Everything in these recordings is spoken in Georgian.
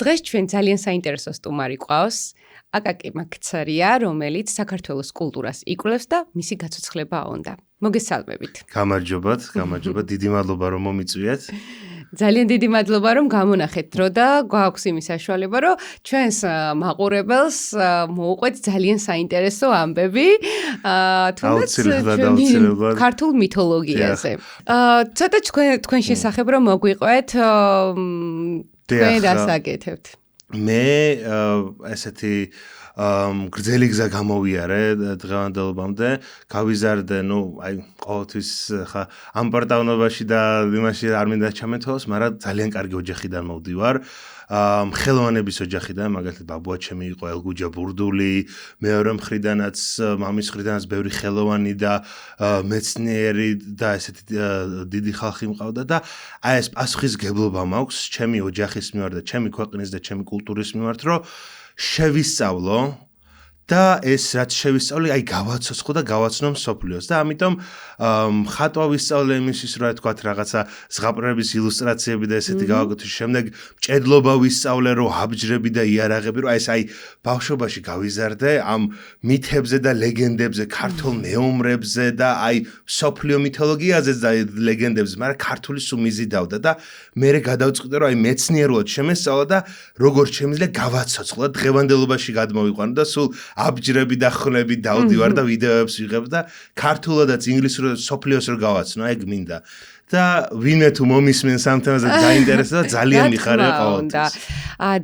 დღეს ჩვენ ძალიან საინტერესო სტუმარი ყავს. აკაკი მაქცარია, რომელიც საქართველოს კულტურას იკვლევს და მისი გაცოცხლება უნდა. მოგესალმებით. გამარჯობათ, დიდი მადლობა რომ მომიწვიეთ. ძალიან დიდი მადლობა რომ გამონახეთ დრო და გვაქვს იმის საშუალება რომ ჩვენს მაყურებელს მოუყვეთ ძალიან საინტერესო ამბები თუნდაც ქართულ მითოლოგიაზე. ცოტა თქვენ შესახებ რომ მოგვიყვეთ თქვენ რასაკეთებთ? მე ესეთი გრძელი გზა გამოვიარე დღევანდელობამდე, გავიზარდე, ყოველთვის ხა ამ პარტავნობაში და იმაში არ მინდა ჩამეთვალოს, მაგრამ ძალიან კარგი ოჯახიდან მოვდივარ. ხელოვანების ოჯახიდან, მაგალითად ბაბუაჩემი იყო ელგუჯა ბურდული, მეორე მხრიდანაც, მამის მხრიდანაც ბევრი ხელოვანი და მეცნიერი და ესეთი დიდი ხალხი მყავდა და აი ეს პასუხისგებლობა მაქვს ჩემი ოჯახის მიმართ და ჩემი ქვეყნის და ჩემი კულტურის მიმართ, რომ შევისწავლო და ეს რაც შევისწავლე, აი გავაცოცხლო და გავაცნო მსოფლიოს და ამიტომ ხატვა ვისწავლე იმისთვის, რომ თქვათ რაღაცა ზღაპრების ილუსტრაციები და ესეთი გავაკეთე, შემდეგ მჭედლობა ვისწავლე, რომ აბჯრები და იარაღები, რომ აი ბავშვობაში გავიზარდე ამ მითებზე და ლეგენდებზე, ქართულ მეომრებზე და აი მსოფლიო მითოლოგიაზე და ლეგენდებზე, მაგრამ ქართული სულ მიზიდავდა და მე გადავწყვიტე, რომ აი მეცნიერულად შემესწავლა და როგორც შემიძლია გავაცოცხლო და დღევანდელობაში გადმოვიყვანო და სულ აბჯრები და ხლები დავდივარ და ვიდეოებს ვიღებ და ქართულადაც ინგლისურად სოფლიოს რო გავაცნო, ეგ მინდა. და ვინმე თუ მომისმენს ამ თემაზე დაინტერესდა, ძალიან მიხარია ყოველთვის.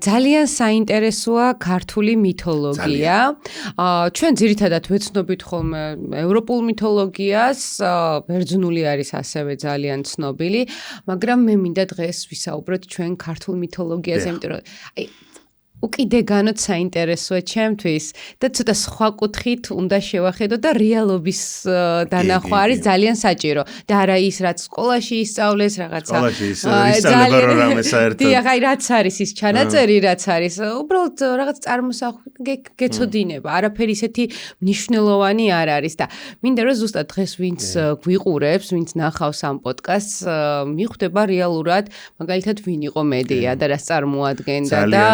ძალიან საინტერესოა ქართული მითოლოგია. ჩვენ ძირითადად ვეცნობით ხოლმე ევროპულ მითოლოგიას, ბერძნული არის ასევე ძალიან ცნობილი, მაგრამ მე მინდა დღეს ვისაუბროთ ჩვენ ქართულ მითოლოგიაზე, იმიტომ რომ უკიდეგანოდ საინტერესოა ჩემთვის და ცოტა სხვა კუთხით უნდა შევახედო და რეალობის დანახვა არის ძალიან საჭირო. და არა ის რაც სკოლაში ისწავლეს რაღაცა. სკოლაში ისწავლება რომ რამე საერთოდ. დიახ, აი რაც არის ის ჩანაწერი, რაც არის, უბრალოდ რაღაც წარმოსახვი გეცოდინება. არაფერი ისეთი მნიშვნელოვანი არ არის და მინდა რომ ზუსტად დღეს ვინც გვიყურებს, ვინც ნახავს ამ პოდკასტს, მიხვდება რეალურად, მაგალითად ვინ იყო მედია და რას წარმოადგენდა და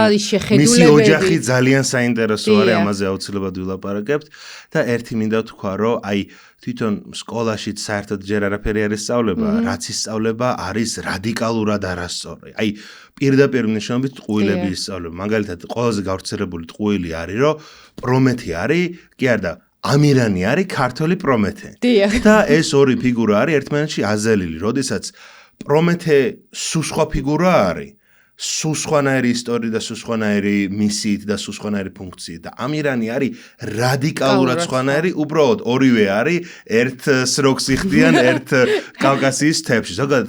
მისი ოჯახი ძალიან საინტერესო არის, ამაზე აუცილებლად ვილაპარაკებთ და ერთი მინდა თქვა, რომ აი თვითონ სკოლაშიც საერთოდ ჯერ არაფერი არ ისწავლება, რაც ისწავლება არის რადიკალურად არასწორი. აი პირდაპირ მნიშვნელობით ტყუილები ისწავლება. მაგალითად, ყველაზე გავრცელებული ტყუილი არის, რომ პრომეთე არის, კი არა და ამირანი არის ქართული პრომეთე. და ეს ორი ფიგურა არის ერთმანეთში აზელილი, როდესაც პრომეთე სუსხვა ფიგურა არის. სუსხვანაირი ისტორია და სუსხვანაირი მისიით და სუსხვანაირი ფუნქციით და ამირანი არის რადიკალურად სხვანაირი, უბრალოდ ორივე არის ერთ სროქს იხდიან ერთ კავკასიის მთებში. ზოგადად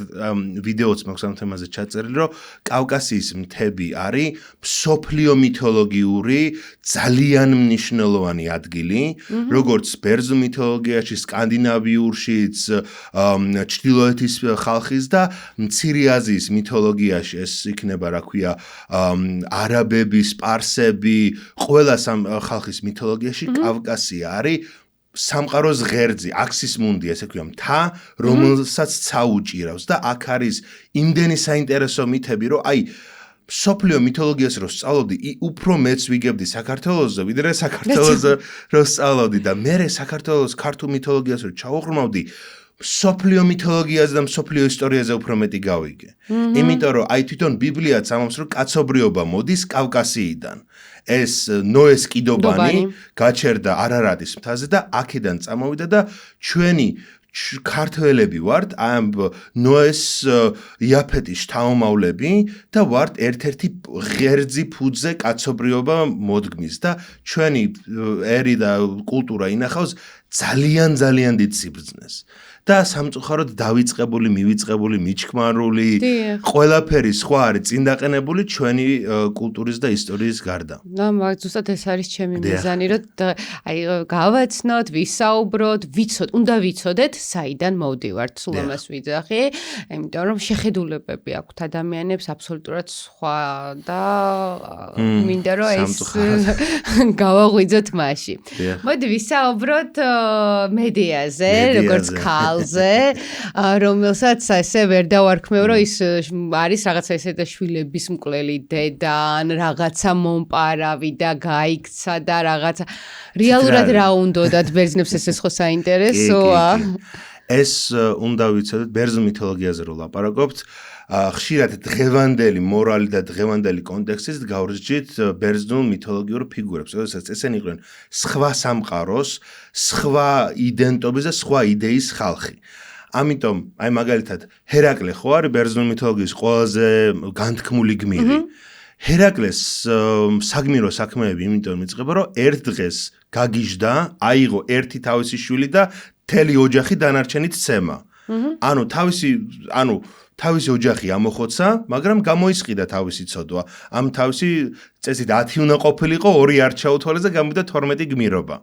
ვიდეოც მაქვს ამ თემაზე ჩაწერილი, რომ კავკასიის მთები არის მსოფლიო მითოლოგიური ძალიან მნიშვნელოვანი ადგილი, როგორც ბერძნულ მითოლოგიაში, სკანდინავიურშიც, ჩრდილოეთის ხალხის და მცირე აზიის მითოლოგიაში ეს იქნება რა ქვია არაბების, სპარსები, ყველა ხალხის მითოლოგიაში კავკასია არის სამყაროს ღერძი, აქსის მუნდი, ესე ქვია, მთა, რომელსაც ცა უჭირავს და აქ არის იმდენი საინტერესო მითები, რომ აი სოფლიო მითოლოგიას რო სწავლობდი, უფრო მეც ვიგებდი საქართველოსზე, ვიდრე საქართველოსზე რო სწავლობდი და მე საქართველოს ქართულ მითოლოგიას რო ჩავუღრმავდი, სოფლიო მითოლოგიაზე და სოფლიო ისტორიაზე უფრო მეტი გავიგე. იმიტომ რომ აი თვითონ ბიბლიაც ამბობს, რომ კაცობრიობა მოდის კავკასიიდან. ეს ნოეს კიდობანი გაჩერდა არარატის მთაზე და აქედან წამოვიდა და ჩვენი ქართველები ვართ ამ ნოეს იაფეტის შთამომავლები და ვართ ერთ-ერთი ღერძი ფუძე კაცობრიობა მოდგმის და ჩვენი ერი და კულტურა ინახავს ძალიან დიდ სიბრძნეს. და სამწუხაროდ დავიწყებული, მივიწყებული, მიჩქმარული, ყველაფერი სხვა არის წინდაყენებული ჩვენი კულტურის და ისტორიის გარდა. ზუსტად ეს არის ჩემი მიზანი, რომ აი გავაცნოთ, ვისაუბროთ, უნდა ვიცოდეთ, საიდან მოვდივართ, სულ ამას ვიძახი, იმიტომ რომ შეხედულებები აქვთ ადამიანებს აბსოლუტურად სხვა და მინდა რომ ეს გავაღვიძოთ მასში. მოდი ვისაუბროთ მედიაზე, როგორც ქალ ძალზე, რომელსაც ესე ვერ დავარქმევ, რომ ის არის რაღაცა ესე და შვილების მკვლელი დედა, ან რაღაცა მომპარავი და გაიქცა და რაღაცა რეალურად რა უნდათ ბერძნებს ეს ხო საინტერესოა. ეს უნდა ვიცოდეთ ბერძნულ მითოლოგიაზე რო ლაპარაკობთ, ხშირად დღევანდელი მორალი და დღევანდელი კონტექსტით გავრცჯით ბერძნულ მითოლოგიურ ფიგურებს, როდესაც ესენი იყვნენ სხვა სამყაროს, სხვა იდენტობის და სხვა იდეის ხალხი. ამიტომ, აი მაგალითად, ჰერაკლე ხო არის ბერძნულ მითოლოგიის ყველაზე განთქმული გმირი. ჰერაკლეს საგმირო საქმეები იმიტომ იწყება, რომ ერთ დღეს გაგიჟდა, აიღო ერთი თავისი შვილი და მთელი ოჯახი დანარჩენით ცემა. თავისი ოჯახი ამოხოცა, მაგრამ გამოისყიდა თავისი ცოდვა. ამ თავისი წესით 10 უნდა ყოფილიყო, 2 არ ჩაუთვალეს და გამოვიდა 12 გმირობა.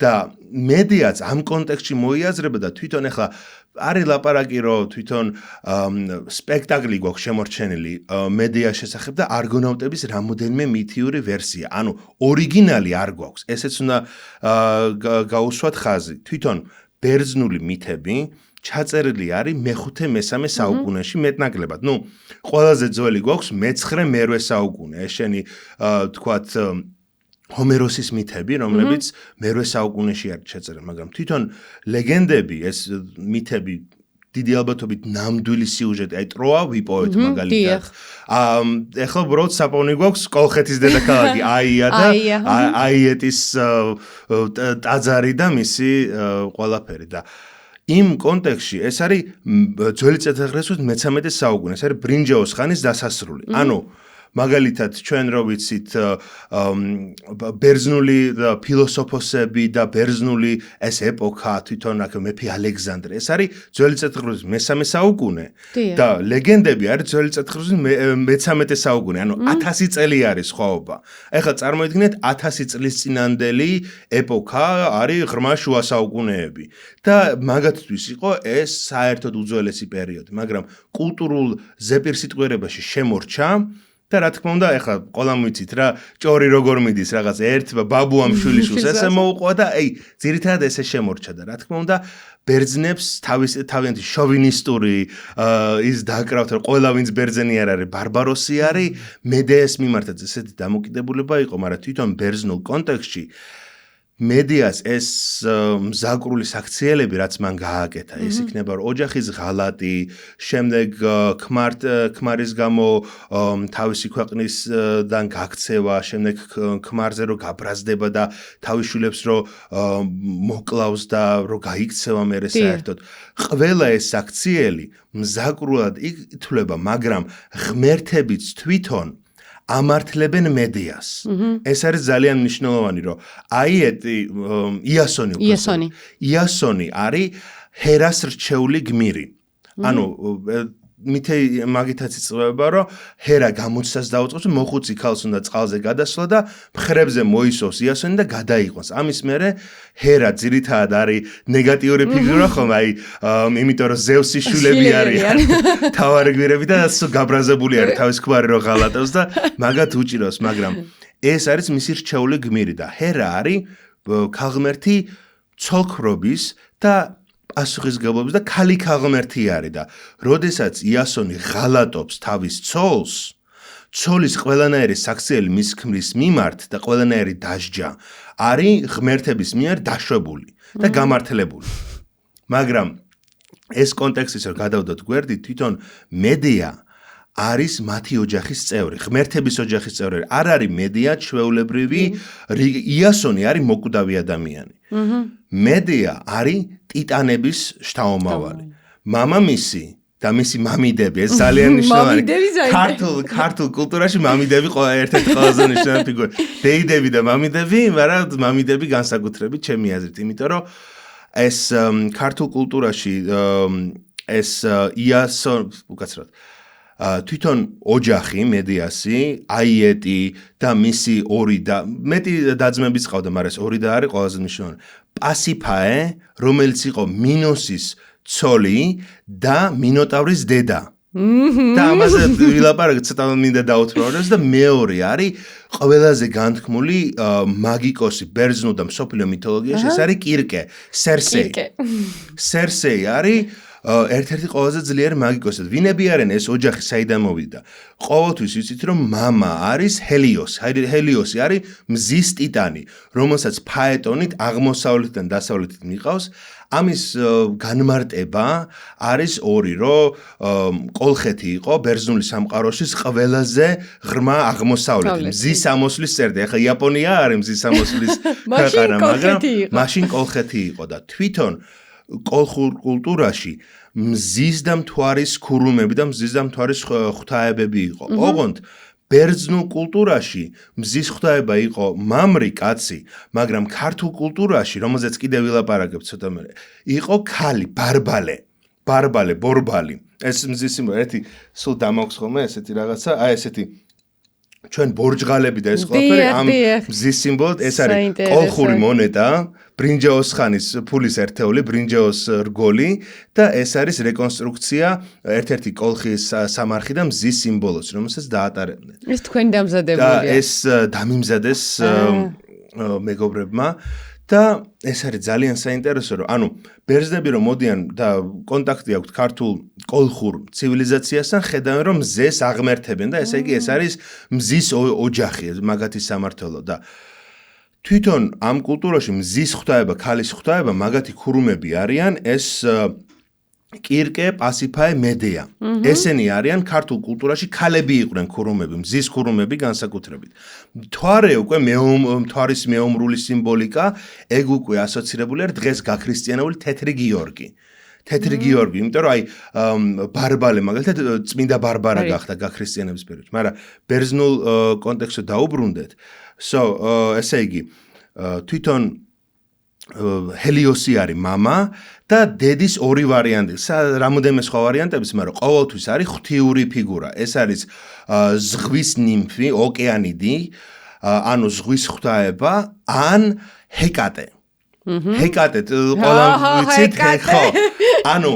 და მედიაც ამ კონტექსტში მოიაზრება და თვითონ ახლა არის ლაპარაკი, რომ თვითონ სპექტაკლი გვაქვს შემორჩენილი მედიას შესახებ და არგონავტების რამოდენიმე მითიური ვერსია. ანუ ორიგინალი არ გვაქვს. ესეც უნდა გაუსვათ ხაზი. თვითონ ბერძნული მითები ჩაწერილი არის მე-5-მე-3 საუკუნეში მეტნაკლებად. ყველაზე ძველი გვაქვს მე-9-მე-8 საუკუნე. ეს შენი თქვათ ჰომეროსის მითები, რომლებიც მე-8 საუკუნეში არის ჩაწერილი, მაგრამ თვითონ ლეგენდები, ეს მითები დიდი ალბათობით ნამდვილი სიუჟეტი, აი ტროა ვიპოვეთ მაგალითად. ეხლა უბრალოდ საპოვნი გვაქვს კოლხეთის დედაქალაქი აია და აიეტის ტაძარი და მისი ყველაფერი და იმ კონტექსტში ეს არის ძველი წელთაღრიცხვის მე-13 საუკუნე, ეს არის ბრინჯაოს ხანის დასასრული. ანუ მაგალითად ჩვენ რო ვიცით ბერძნული ფილოსოფოსები და ბერძნული ეს ეპოქა თვითონ აქ მეფე ალექსანდრე ეს არის ძველი წელთაღრიცხვის მე-3 საუკუნე და ლეგენდები არის ძველი წელთაღრიცხვის მე-13 საუკუნე, ანუ 1000 წელი არის სხვაობა. ეხლა წარმოიდგინეთ 1000 წლის წინანდელი ეპოქა არის ღრმა შუა საუკუნეები და მაგათთვის იყო ეს საერთოდ უძველესი პერიოდი, მაგრამ კულტურულ ზეპირსიტყვიერებაში შემორჩა და რა თქმა უნდა, ახლა ყველამ ვიცით რა, ჭორი როგორ მიდის რაღაც ერთ ბაბუამ შვილიშვილს ესე მოუყვა და ძირითადად ესე შემორჩა და რა თქმა უნდა, ბერძნებს თავიანთი შოვინისტური ის დააკრავთ, რომ ყველა ვინც ბერძენი არ არის, ბარბაროსი არის, მედეას მიმართაც ესეთი დამოკიდებულება იყო, მაგრამ თვითონ ბერძნულ კონტექსტში მედიას ეს მზაკრული საქციელები, რაც მან გააკეთა, ეს იქნება რომ ოჯახის ღალატი, შემდეგ ქმარის გამო თავისი ქვეყნისგან გაქცევა, შემდეგ ქმარზე რომ გაბრაზდება და თავის შვილებს რომ მოკლავს და რომ გაიქცევა მერე საერთოდ. ყველა ეს საქციელი მზაკრულად ითვლება, მაგრამ ღმერთებიც თვითონ ამართლებენ მედიას. ეს არის ძალიან მნიშვნელოვანი, რომ იასონი არის ჰერას რჩეული გმირი. ანუ მაგითაც იწყება, რომ ჰერა გამოცდას დაუწყობს, მოხუცი ქალს უნდა წყალზე გადასვლა და მხრებზე მოისვავს იასონი და გადაიყვანს. ამის მერე ჰერა ძირითადად არის ნეგატიური ფიგურა ხომ, იმიტომ რომ ზევსის შვილები არიან თავარი გვირები და გაბრაზებული არის თავის ქმარი რო ღალატავს და მაგათ უჭირავს, მაგრამ ეს არის მისი რჩეული გმირი და ჰერა არის ქალღმერთი ცოლქრობის და პასუხისგებლობის და ქალი ქალღმერთი არის და როდესაც იასონი ღალატობს თავის ცოლს, ცოლის ყველანაირი საქციელი მის ქმრის მიმართ და ყველანაირი დასჯა არის ღმერთების მიერ დაშვებული და გამართლებული. მაგრამ ეს კონტექსტის რომ გადავდოთ გვერდით, თვითონ მედია არის მათი ოჯახის წევრი, ღმერთების ოჯახის წევრი. არ არის მედია ჩვეულებრივი, იასონი არის მოკვდავი ადამიანი. მედია არის ტიტანების შთამომავალი. მამამისი და მისი მამიდები, ეს ძალიან მნიშვნელოვანი. ქართულ კულტურაში მამიდები ერთ-ერთი ყველაზე მნიშვნელოვანი ფიგურა. დეიდები და მამიდები, მაგრამ მამიდები განსაკუთრებით ჩემი აზრით, იმიტომ რომ ეს ქართულ კულტურაში ეს უკაცრავად თვითონ ოჯახი, მედიასი, აიეტი და მისი ორი და მეტი დაძმებიც ყავდა, მაგრამ ეს ორი და არის ყველაზე მნიშვნელოვანი. პასიფაე, რომელიც იყო მინოსის ცოლი და მინოტავრის დედა. და ამაზე ვილაპარაკე ცოტა მინდა დაუთრაუროს და მეორე არის ყველაზე განთქმული მაგიკოსი ბერძნულ და მსოფლიო მითოლოგიაში ეს არის კირკე, სერსეი. სერსეი არის ერთ-ერთი ყველაზე ძლიერი მაგიკოსი. ვინები არიან ეს ოჯახი საიდან მოვიდა? ყოველთვის ვიცით რომ მამა არის ჰელიოსი. ჰელიოსი არის მზის ტიტანი, რომელსაც ფაეტონით აღმოსავლეთიდან დასავლეთით მიყავს. ამის განმარტება არის ორი, რომ კოლხეთი იყო ბერძნული სამყაროში ყველაზე ღრმა აღმოსავლეთი, მზის ამოსვლის წერტი. ახლა იაპონია არის მზის ამოსვლის ქვეყანა, მაგრამ მაშინ კოლხეთი იყო და თვითონ კოლხურ კულტურაში მზის და მთვარის ქურუმები და მზის და მთვარის ღვთაებები იყო. ოღონდ ბერძნულ კულტურაში მზის ღვთაება იყო მამრი კაცი, მაგრამ ქართულ კულტურაში, რომელზეც კიდევ ვილაპარაკებ ცოტა მერე, იყო ქალი, ბარბალე, ბორბალი. ეს მზის სიმბოლო, ერთი სულ დამაქვს ხოლმე ესეთი რაღაცა, აი ესეთი ჩვენ ბორჯღალები და ეს ყველაფერი ამ მზის სიმბოლოდ ეს არის კოლხური მონეტა, ბრინჯაოს ხანის ფულის ერთეული, ბრინჯაოს რგოლი და ეს არის რეკონსტრუქცია ერთ-ერთი კოლხის სამარხი და მზის სიმბოლოს, რომელსაც დაატარებდნენ. ეს თქვენი დამზადებულია. და ეს დამიმზადეს მეგობრებმა და ეს არის ძალიან საინტერესო, რომ ანუ ბერძნები რომ მოდიან და კონტაქტი აქვთ ქართულ კოლხურ ცივილიზაციასთან, ხედავენ რომ მზეს აღმერთებენ და ესე იგი ეს არის მზის ოჯახი, მაგათი სამართლო და თვითონ ამ კულტურაში მზის ღვთაება, ქალის ღვთაება, მაგათი ქურუმები არიან ეს კირკე, პასიფაე, მედეა. ესენი არიან ქართულ კულტურაში ქალები იყვნენ ქურუმები, მზის ქურუმები განსაკუთრებით. მთვარე უკვე მთვარის მეომრული სიმბოლიკა, ეგ უკვე ასოცირებული არის დღეს გაქრისტიანებული თეთრი გიორგი. თეთრი გიორგი, იმიტომ რომ აი ბარბალე მაგალითად წმინდა ბარბარა გახდა გაქრისტიანების პერიოდში, მაგრამ ბერძნულ კონტექსტში დაუბრუნდეთ. ესე იგი, თვითონ ჰელიოსი არის მამა და დედის ორი ვარიანტი, რამოდენიმე სხვა ვარიანტების, მაგრამ ყოველთვის არის ღვთიური ფიგურა. ეს არის ზღვის ნიმფი, ოკეანიდი, ანუ ზღვის ღვთაება, ან ჰეკატე. ჰეკატე, ყველა ვიცით, ხო? ანუ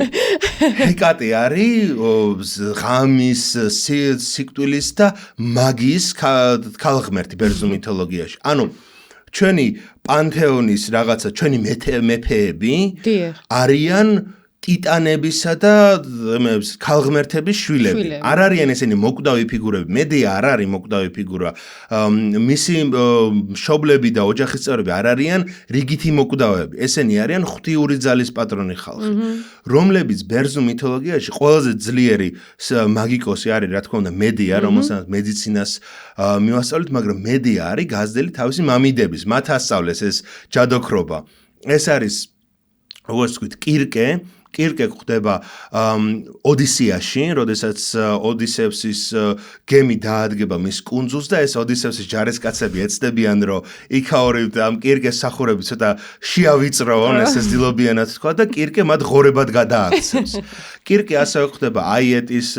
ჰეკატე არის ღამის, სიკვდილის და მაგიის ქალღმერთი ბერძნულ მითოლოგიაში. ანუ ჩვენი პანთეონის რაღაცა, ჩვენი მეფეები არიან ტიტანებისა და ქალღმერთების შვილები. არ არიან ესენი მოკვდავი ფიგურები. მედეა არ არის მოკვდავი ფიგურა. მისი მშობლები და ოჯახის წევრები არ არიან რიგითი მოკვდავები. ესენი არიან ღვთიური ძალის პატრონი ხალხი, რომლებიც ბერძნულ მითოლოგიაში ყველაზე ძლიერი მაგიკოსი არის, რა თქმა უნდა, მედეა, რომელსაც მედიცინას მივასწავლეთ, მაგრამ მედეა არის გაზრდილი თავისი მამიდების, მათ ასწავლეს ეს ჯადოქრობა. ეს არის, როგორც ვთქვით, კირკე. კირკე გვხდება ოდისეაში, როდესაც ოდისევსის გემი დაადგება მის კუნძულს და ეს ოდისევსის ჯარისკაცები ეცდებიან, რომ იქაორით ამ კირკეს სახურები ცოტა შეავიწროონ, ესე ძილობიანად თქვა და კირკე მათ ღორებად გადააქცევს. კირკე ასევე გვხდება აიეტის,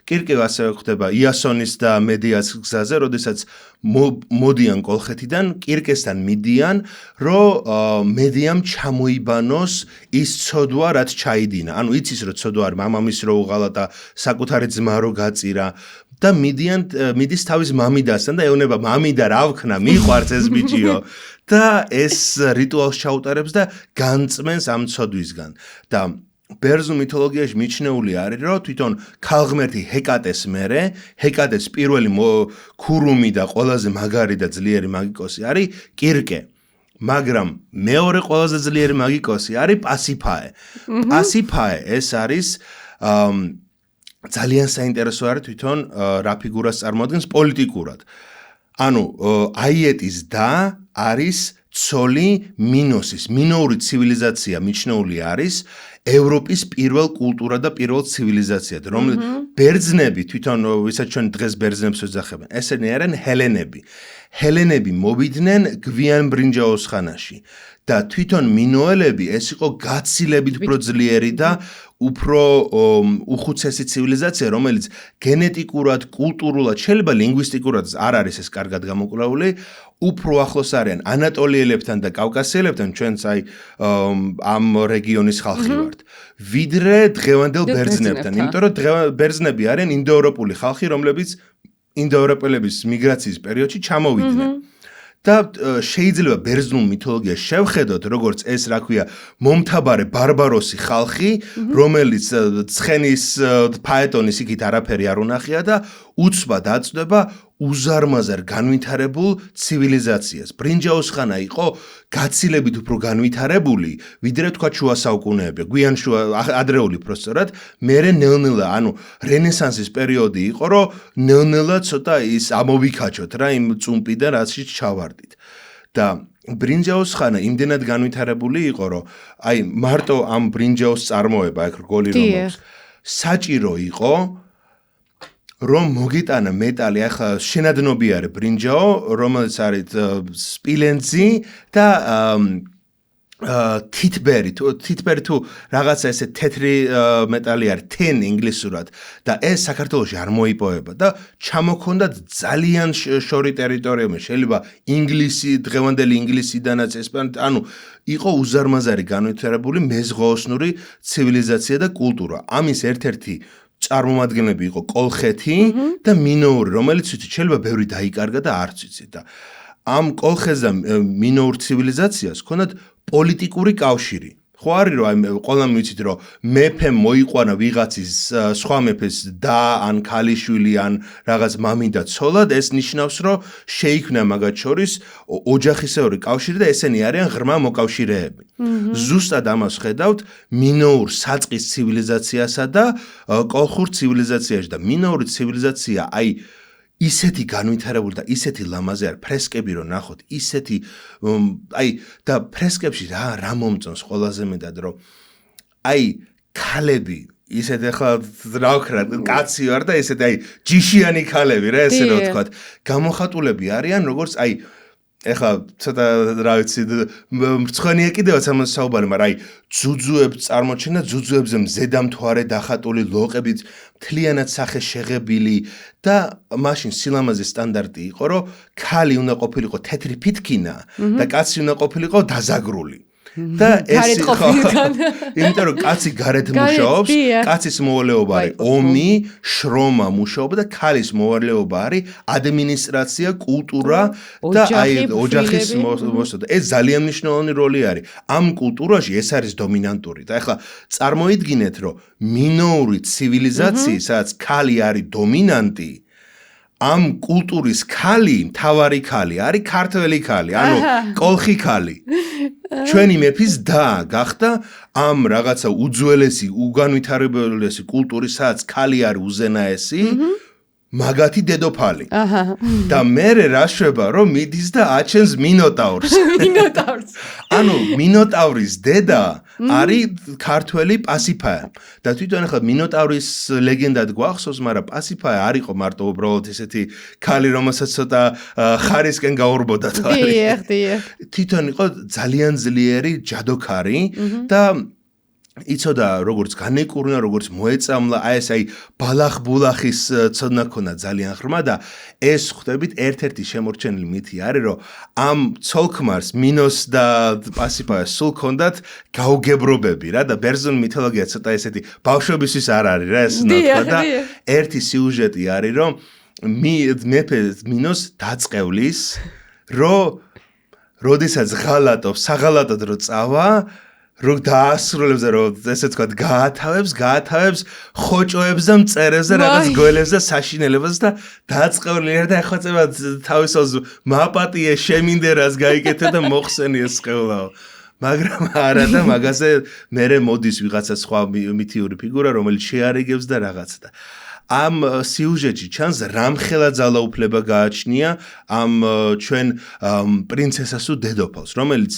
კირკე ასევე გვხდება იასონის და მედეას გზაზე, როდესაც მოდიან კოლხეთიდან, კირკესთან მიდიან, რომ მედეამ ჩამოიბანოს ის ცოდვა, რაც ჩაიდინა. ანუ იცის, რომ ცოდვა არის მამამის რო უღალა და საკუთარი ძმა რო გაწირა და მიდის თავის მამიდასთან და ეუბნება, მამიდა რა ვქნა, მიყვარს ეს ბიჭიო. და ეს რიტუალს ჩაუტარებს და განწმენს ამ ცოდვისგან. და ბერძნულ მითოლოგიაში მიჩნეული არის, რომ თვითონ ქალღმერთი ჰეკატეს მერე, ჰეკატეს პირველი ქურუმი და ყველაზე მაგარი და ძლიერი მაგიკოსი არის კირკე. მაგრამ მეორე ყველაზე ძლიერი მაგიკოსი არის პასიფაე. პასიფაე ეს არის ძალიან საინტერესო არის თვითონ რა ფიგურას წარმოადგენს პოლიტიკურად. ანუ აიეტის და არის ცოლი მინოსის, მინოური ცივილიზაცია მიჩნეული არის ევროპის პირველ კულტურა და პირველ ცივილიზაციად, რომლის ბერძნები თვითონ ვისაც ჩვენ დღეს ბერძნებს ვეძახებენ, ესენი არიან ჰელენები. ჰელენები მოვიდნენ გვიან ბრინჯაოს ხანაში და თვითონ მინოელები ეს იყო გაცილებით უფრო ძლიერი და უფრო უხუცესი ცივილიზაცია, რომელიც გენეტიკურად, კულტურულად, შეიძლება ლინგვისტიკურად არ არის ეს კარგად გამოკვლეული, უფრო ახლოს არიან ანატოლიელებთან და კავკასიელებთან, ჩვენც ამ რეგიონის ხალხი ვართ, ვიდრე დღევანდელ ბერძნებთან, იმიტომ რომ ბერძნები არიან ინდოევროპული ხალხი, რომლებიც ინდოევროპელების მიგრაციის პერიოდში ჩამოვიდნენ. და შეიძლება ბერძნულ მითოლოგიას შევხედოთ, როგორც ეს, რა ქვია, მომთაბარე ბარბაროსი ხალხი, რომელიც ცხენის ფაეტონის იქით არაფერი არ უნახია და უცბად აწვდება უზარმაზარ განვითარებულ ცივილიზაციას. ბრინჯაოს ხანა იყო გაცილებით უფრო განვითარებული, ვიდრე თქვა შუა საუკუნეები, გვიან შუა ადრეული პროცესორად, მერე ნელ-ნელა, ანუ რენესანსის პერიოდი იყო, რომ ნელ-ნელა ცოტა ის ამოვიქაჩოთ რა იმ წუმპიდან რაცშიც ჩავარდით. და ბრინჯაოს ხანა იმდენად განვითარებული იყო, რომ აი მარტო ამ ბრინჯაოს წარმოება, აქ რგოლი რომ აქვს, საჭირო იყო რომ მოგიტანა მეტალი, ახლა შენადნობიარე ბრინჯაო, რომელიც არის სპილენძი და თითბერი თუ რაღაცა ესე თეთრი მეტალი არის, tin ინგლისურად და ეს საქართველოში არ მოიპოვება და ჩამოქონდათ ძალიან შორი ტერიტორიები, შეიძლება ინგლისი, დღევანდელი ინგლისიდანაც ესპანეთ, ანუ იყო უზარმაზარი განვითარებული მეზღვაოსნური ცივილიზაცია და კულტურა. ამის ერთ-ერთი წარმომადგენლები იყო კოლხეთი და მინოური, რომელიც შეიძლება ბევრი დაიკარგა და არც ვიცით და ამ კოლხეთს და მინოურ ცივილიზაციას ჰქონდათ პოლიტიკური კავშირი. ხო არის რომ ყველამ ვიცით რომ მეფემ მოიყვანა ვიღაცის სხვა მეფეს და ან ქალიშვილი ან რაღაც მამინდა ცოლად, ეს ნიშნავს რომ შეიქმნა მაგათ შორის ოჯახისეული კავშირი და ესენი არიან ღრმა მოკავშირეები. ზუსტად ამას ხედავთ მინოურ საწყის ცივილიზაციასა და კოლხურ ცივილიზაციაში და მინოური ცივილიზაცია აი ისეთი განვითარებული და ისეთი ლამაზი არის, ფრესკები რო ნახოთ, ისეთი აი და ფრესკებში რა მომწონს ყველაზე მეტად, რომ აი ქალები ისეთ ახლა რა ვქრა, კაცი ვარ და ესეთ აი ჯიშიანი ქალები რა ესე რო ვთქვათ, გამოხატულები არიან როგორც აი ეხლა ცოტა რა ვიცი მრცხვენია კიდევაც ამას საუბარი, მაგრამ აი ძუძუებს წარმოჩენა, ძუძუებზე მზედამთვარე დახატული ლოყებით მთლიანად სახე შეღებილი და მაშინ სილამაზის სტანდარტი იყო, რომ ქალი უნდა ყოფილიყო თეთრი ფითქინა და კაცი უნდა ყოფილიყო დაზაგრული. და ეს იყო, იმიტომ რომ კაცი გარეთ მუშაობს, კაცის მოვალეობა არის ომი, შრომა მუშაობა და ქალის მოვალეობა არის ადმინისტრაცია, კულტურა და აი ოჯახის მოსწოდა. ეს ძალიან მნიშვნელოვანი როლი არის. ამ კულტურაში ეს არის დომინანტური და ახლა წარმოიდგინეთ, რომ მინოური ცივილიზაციის, სადაც ქალი არის დომინანტი, ამ კულტურის ქალი, მთავარი ქალი არის ქართველი ქალი, ანუ კოლხი ქალი. ჩვენი მეფის და გახდა ამ რაღაცა უძველესი, უგანვითარებელესი კულტურის, სადაც ქალი არის უზენაესი, მაგათი დედოფალი. და მერე რა შვება, რომ მიდის და აჩენს მინოტავრს. მინოტავრს. ანუ მინოტავრის დედა არის ქართველი პასიფაია. და თვითონ ახლა მინოტავრის ლეგენდად გვახსოვს, მაგრამ პასიფაია არ იყო მარტო უბრალოდ ესეთი ქალი, რომელსაც ცოტა ხარისკენ გაურბოდა თვალი. დიახ. თვითონ იყო ძალიან ძლიერი ჯადოქარი და იცოდა როგორც განეკურნა, როგორც მოეწამლა, აი ბალახ-ბულახის ცოდნა ქონდა ძალიან ღრმა და ეს ხვდებით ერთ-ერთი შემორჩენილი მითი არის, რომ ამ ცოლქმარს მინოს და პასიფაიას სულ ქონდათ გაუგებრობები რა და ბერძნული მითოლოგია ცოტა ესეთი ბავშვებისთვის არ არის რა ეს ნათქვა და ერთი სიუჟეტი არის, რომ მეფე მინოს დაწყევლის, რომ როდესაც ღალატობს, საღალატოდ რო წავა რომ დაასრულებს და რომ ესე თქვა გაათავებს ხოჭოებს და მწერებს და რაღაც გველებს და საშინელებას და დაწყევლია და ეხოცება თავისას მაპატიე შემინდერას გაიკეთე და მოხსენიე სხეულაო. მაგრამ არა და მაგაზე მერე მოდის ვიღაცა სხვა მითიური ფიგურა, რომელიც შეარიგებს და რაღაცა და ამ სიუჟეტში ჩანს რამხელა ძალაუფლება გააჩნია ამ ჩვენ პრინცესას ու დედოფალს, რომელიც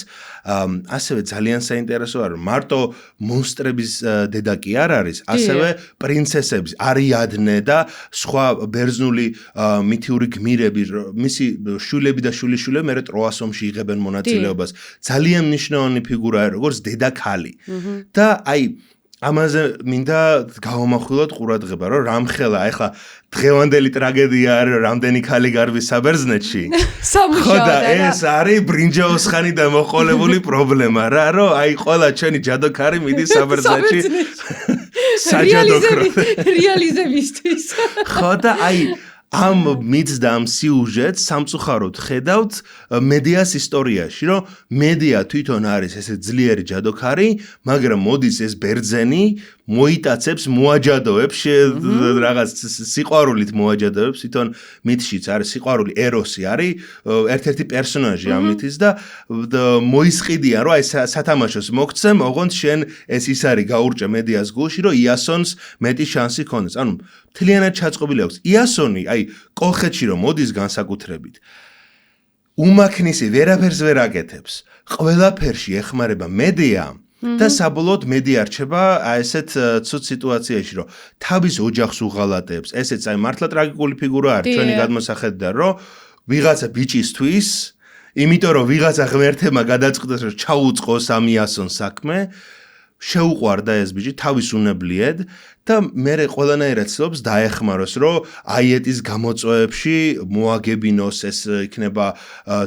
ასევე ძალიან საინტერესო არის, მარტო მონსტრების დედა კი არ არის, ასევე პრინცესების არიადნე და სხვა ბერძნული მითიური გმირები, მისი შვილები და შვილიშვილები მერე ტროას ომში იღებენ მონაწილეობას. ძალიან მნიშვნელოვანი ფიგურაა, როგორც დედაქალი. და აი ამაზე მინდა გავამახვილოთ ყურადღება, რომ რამხელა ეხლა დღევანდელი ტრაგედია არის, რომ რამდენი ქალი გარბის საბერძნეთში. ხო და ეს არის ბრინჯაოს ხანიდან მოყოლებული პრობლემა რა, რომ აი ყველა ჩვენი ჯადოქარი მიდის საბერძნეთში. რეალიზებისთვის. ხო და აი ამ მითს და ამ სიუჟეტს სამწუხაროდ ხედავთ მედიას ისტორიაში, რომ მედია თვითონ არის ესე ძლიერი ჯადოქარი, მაგრამ მოდის ეს ბერძენი მოიტაცებს, მოაჯადოებს, რაღაც სიყვარულით მოაჯადოებს, თვითონ მითშიც არის სიყვარული ეროსი არის ერთ-ერთი პერსონაჟი ამ მითის და მოისყიდიან, რომ აი სათამაშოს მოგცემ, ოღონდ შენ ეს ის არის გაურჭე მედიას გულში, რომ იასონს მეტი შანსი ქონდეს. ანუ მთლიანად ჩაწყობილი აქვს. იასონი, აი კოლხეთში რომ მოდის განსაკუთრებით, უმაქნისი ვერაფერს ვერ აკეთებს. ყველაფერში ეხმარება მედია და საბოლოოდ მედია რჩება ესეთ ცუდ სიტუაციაში, რომ თავის ოჯახს უღალატებს. ესეც აი მართლა ტრაგიკული ფიგურა არის ჩვენი გადმოსახედიდან, რომ ვიღაცა ბიჭისთვის, იმიტომ რომ ვიღაცა ღმერთებმა გადაწყვიტეს, რომ ჩაუწყოს ამ იასონს საქმე, შეუყვარდა ეს ბიჭი თავის უნებლიეთ და მერე ყველანაირად ცდილობს დაეხმაროს, რომ აიეტის გამოწვევებში მოაგებინოს, ეს იქნება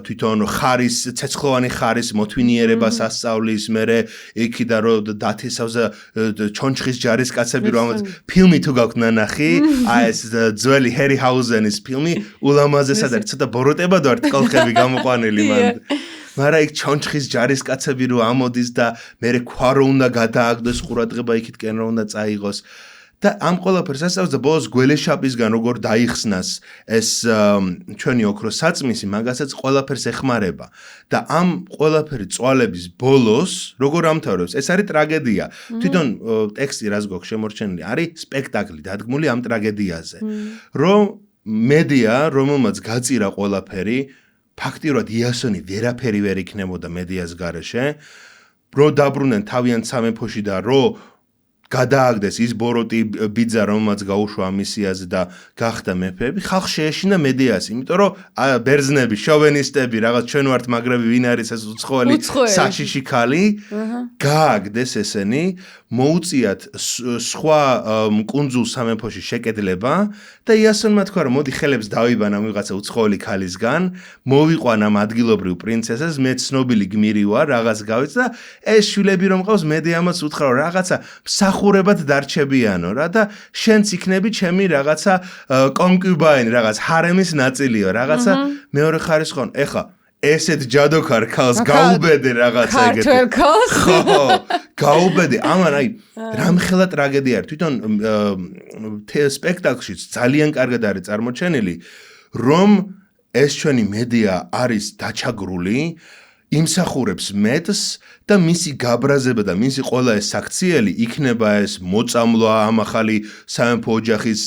თვითონ ხარის, ცეცხლოვანი ხარის მოთვინიერებას ასწავლის, მერე იქიდან რომ დათესავსა ჩონჩხის ჯარისკაცები, რომელიც ფილმი თუ გაქვთ ნანახი, აი ეს ძველი ჰერი ჰაუზენის ფილმი, ულამაზესად არის, ცოტა ბოროტებად ვარ კოლხები გამოყვანილი მან. მაგრამ იქ ჩონჩხის ჯარისკაცები რო ამოდის და მერე ქვა რო უნდა გადააგდეს ყურადღება იქითკენ რო უნდა წაიღოს და ამ ყველაფერს ასწავლებს და ბოლოს გველეშაპისგან როგორ დაიხსნას ეს ჩვენი ოქროს საწმისი, მაგასაც ყველაფერს ეხმარება და ამ ყველაფერი წვალების ბოლოს როგორ ამთავრებს, ეს არის ტრაგედია. თვითონ ტექსტი რაც გვაქვს შემორჩენილი არის სპექტაკლი დადგმული ამ ტრაგედიაზე, რომ მედია, რომელმაც გაწირა ყველაფერი ფაქტიურად იასონი ვერაფერი ვერ იქნებოდა მედიას გარეშე, რო დაბრუნდნენ თავიანთ სამეფოში და რო გადააგდეს ის ბოროტი ბიძა, რომელმაც გაუშვა მისიაზე და გახდა მეფეები, ხალხ შეეშინა მედიას, იმიტომ რომ ბერძნები, შოვენისტები, რაღაც ჩვენ ვართ მაგრები, ვინ არის ეს უცხოელი საშიში ქალი, გააგდეს ესენი, მოუწიათ სხვა კუნძულ სამეფოში შეკედლება და იასონმა თქვა, რომ მოდი ხელებს დავიბან ამ ვიღაცა უცხოელი ქალისგან, მოვიყვან ამ ადგილობრივ პრინცესას, მე ცნობილი გმირი ვარ, რაღაც გავიც და ეს შვილები რომ ყავს, მედიამაც უთხრა, რომ რაღაცა მსახურებად დარჩებიანო რა და შენც იქნები ჩემი რაღაცა კონკუბაინი, რაღაც ჰარემის ნაწილიო, რაღაცა მეორე ხარისხონ. ეხა ესეთ ჯადოქარ ქალს გაუბედე რაღაცა ეგეთი. ქართველ ქალს? ხო, გაუბედე. ამან აი რამხელა ტრაგედია არის. თვითონ სპექტაკლშიც ძალიან კარგად არის წარმოჩენილი, რომ ეს ჩვენი მედია არის დაჩაგრული, იმსახურებს მეტს და მისი გაბრაზება და მისი ყველა ეს საქციელი იქნება ეს მოწამვლა ამ ახალი სამეფო ოჯახის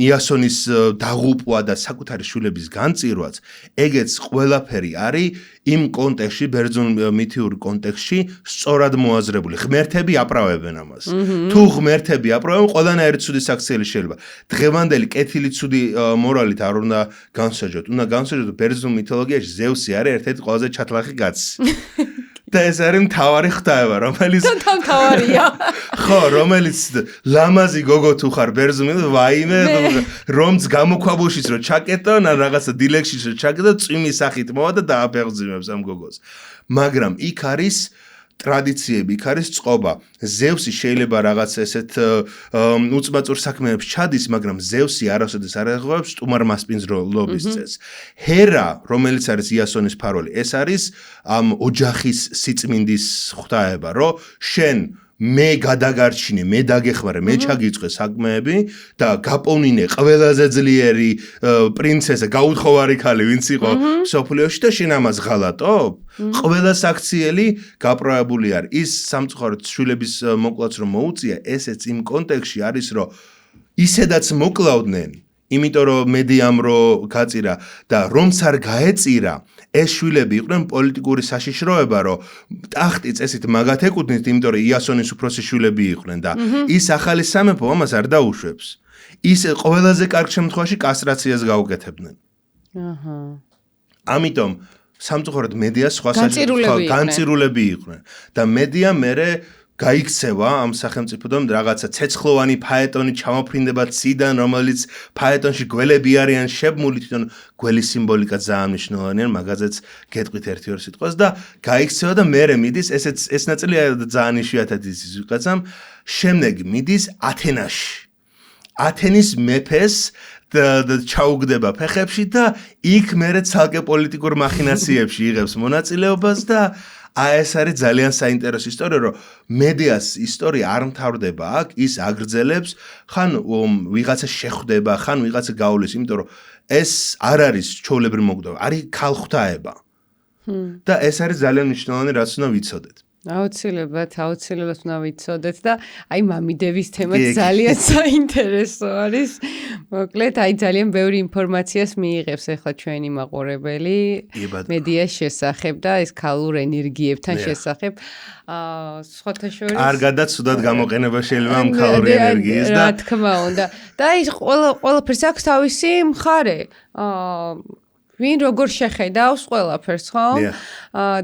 იასონის დაღუპვა და საკუთარი შვილების განწირვაც, ეგეც ყველაფერი არის იმ კონტექსტში, ბერძნულ მითიური კონტექსტში სწორად მოაზრებული. ღმერთები აპრავებენ ამას. თუ ღმერთები აპრავებენ, ყველანაირი ცუდი საქციელი შეიძლება. დღევანდელი კეთილი ცუდი მორალით არ უნდა განსაჯოთ. უნდა განსაჯოთ ბერძნულ მითოლოგიაში ზევსი არის ერთ-ერთი ყველაზე ჩათლახი კაცი. და ეს არის მთავარი ღვთაება, რომელიც მთავარია. ხო, რომელიც ლამაზი გოგო თუ ხარ ბერძნული, ვაიმე, რომც გამოქვაბულშიც რო ჩაკეტონ, ან რაღაცა დილეგშიც რო ჩაკეტონ, წვიმის სახით მოვა და დააფეხმძიმებს ამ გოგოს. მაგრამ იქ არის ტრადიციები, იქ არის წყობა. ზევსი შეიძლება რაღაც ესეთ უწმაწურ საქმეებში ჩადის, მაგრამ ზევსი არასოდეს არ ეხმარებს სტუმარ მასპინძლობის წესს. ჰერა, რომელიც არის იასონის ფარველი, ეს არის ამ ოჯახის სიწმინდის ღვთაება, რომ შენ მე გადაგარჩინე, მე დაგეხმარე, მე ჩაგიწყე საქმეები და გაპოვნინე ყველაზე ძლიერი პრინცესა, გაუთხოვარი ქალი, ვინც იყო სოფლიოში და შენ ამას ღალატობ? ყველა საქციელი გაპროებული არის. ის სამწუხაროდ შვილების მოკლაც რომ მოუწია, ესეც იმ კონტექსტში არის, რომ ისედაც მოკლავდნენ, იმიტომ რომ მედიამ რო გაწირა და რომც არ გაეწირა, ეს შვილები იყვნენ პოლიტიკური საშიშროება, რომ ტახტი წესით მაგათ ეკუთვნით, იმიტომ რომ იასონის უფროსი შვილები იყვნენ და ის ახალი სამეფო ამას არ დაუშვებს. ის ყველაზე კარგ შემთხვევაში კასტრაციას გაუკეთებდნენ. ამიტომ სამწუხაროდ მედია სხვა განცირულები იყვნენ და მედია მერე გაიქცევა ამ სახელმწიფოდან რაღაცა ცეცხლოვანი ფაეტონი ჩამოფრინდება ციდან, რომელიც ფაეტონში გველები არიან შებმული, თვითონ გველის სიმბოლიკა ძალიან მნიშვნელოვანია, მაგაზეც გეტყვით ერთი-ორი სიტყვას და გაიქცევა და მერე მიდის, ეს ნაწილი ძალიან იშვიათად იცის ვიღაცამ, შემდეგ მიდის ათენაში. ათენის მეფეს ჩაუგდება ფეხებში და იქ მერე ცალკე პოლიტიკურ მახინაციებში იღებს მონაწილეობას და ეს არის ძალიან საინტერესო ისტორია, რომ მედიას ისტორია არ მთავრდება აქ, ის აგრძელებს, ხან ვიღაცა შეხვდება, ხან ვიღაცა გაულის, იმიტომ რომ ეს არ არის ჩვეულებრივი მოგდობა, არის ქალღმრთაება. და ეს არის ძალიან მნიშვნელოვანი, რაც უნდა ვიცოდეთ. აუცილებლად უნდა ვიცოდეთ და აი მამიდების თემა ძალიან საინტერესო არის. მოკლედ, აი ძალიან ბევრი ინფორმაციას მიიღებს ახლა ჩვენი მაყურებელი მედიას შესახებ და ეს ქალურ ენერგიებთან შესახებ. სხვათა შორის არ გადაცუდად გამოყენება შეიძლება ამ ქალურ ენერგიას და რა თქმა უნდა. და აი ყველაფერს აქვს თავისი მხარე. ვინ როგორ შეხედავს ყველაფერს, ხო?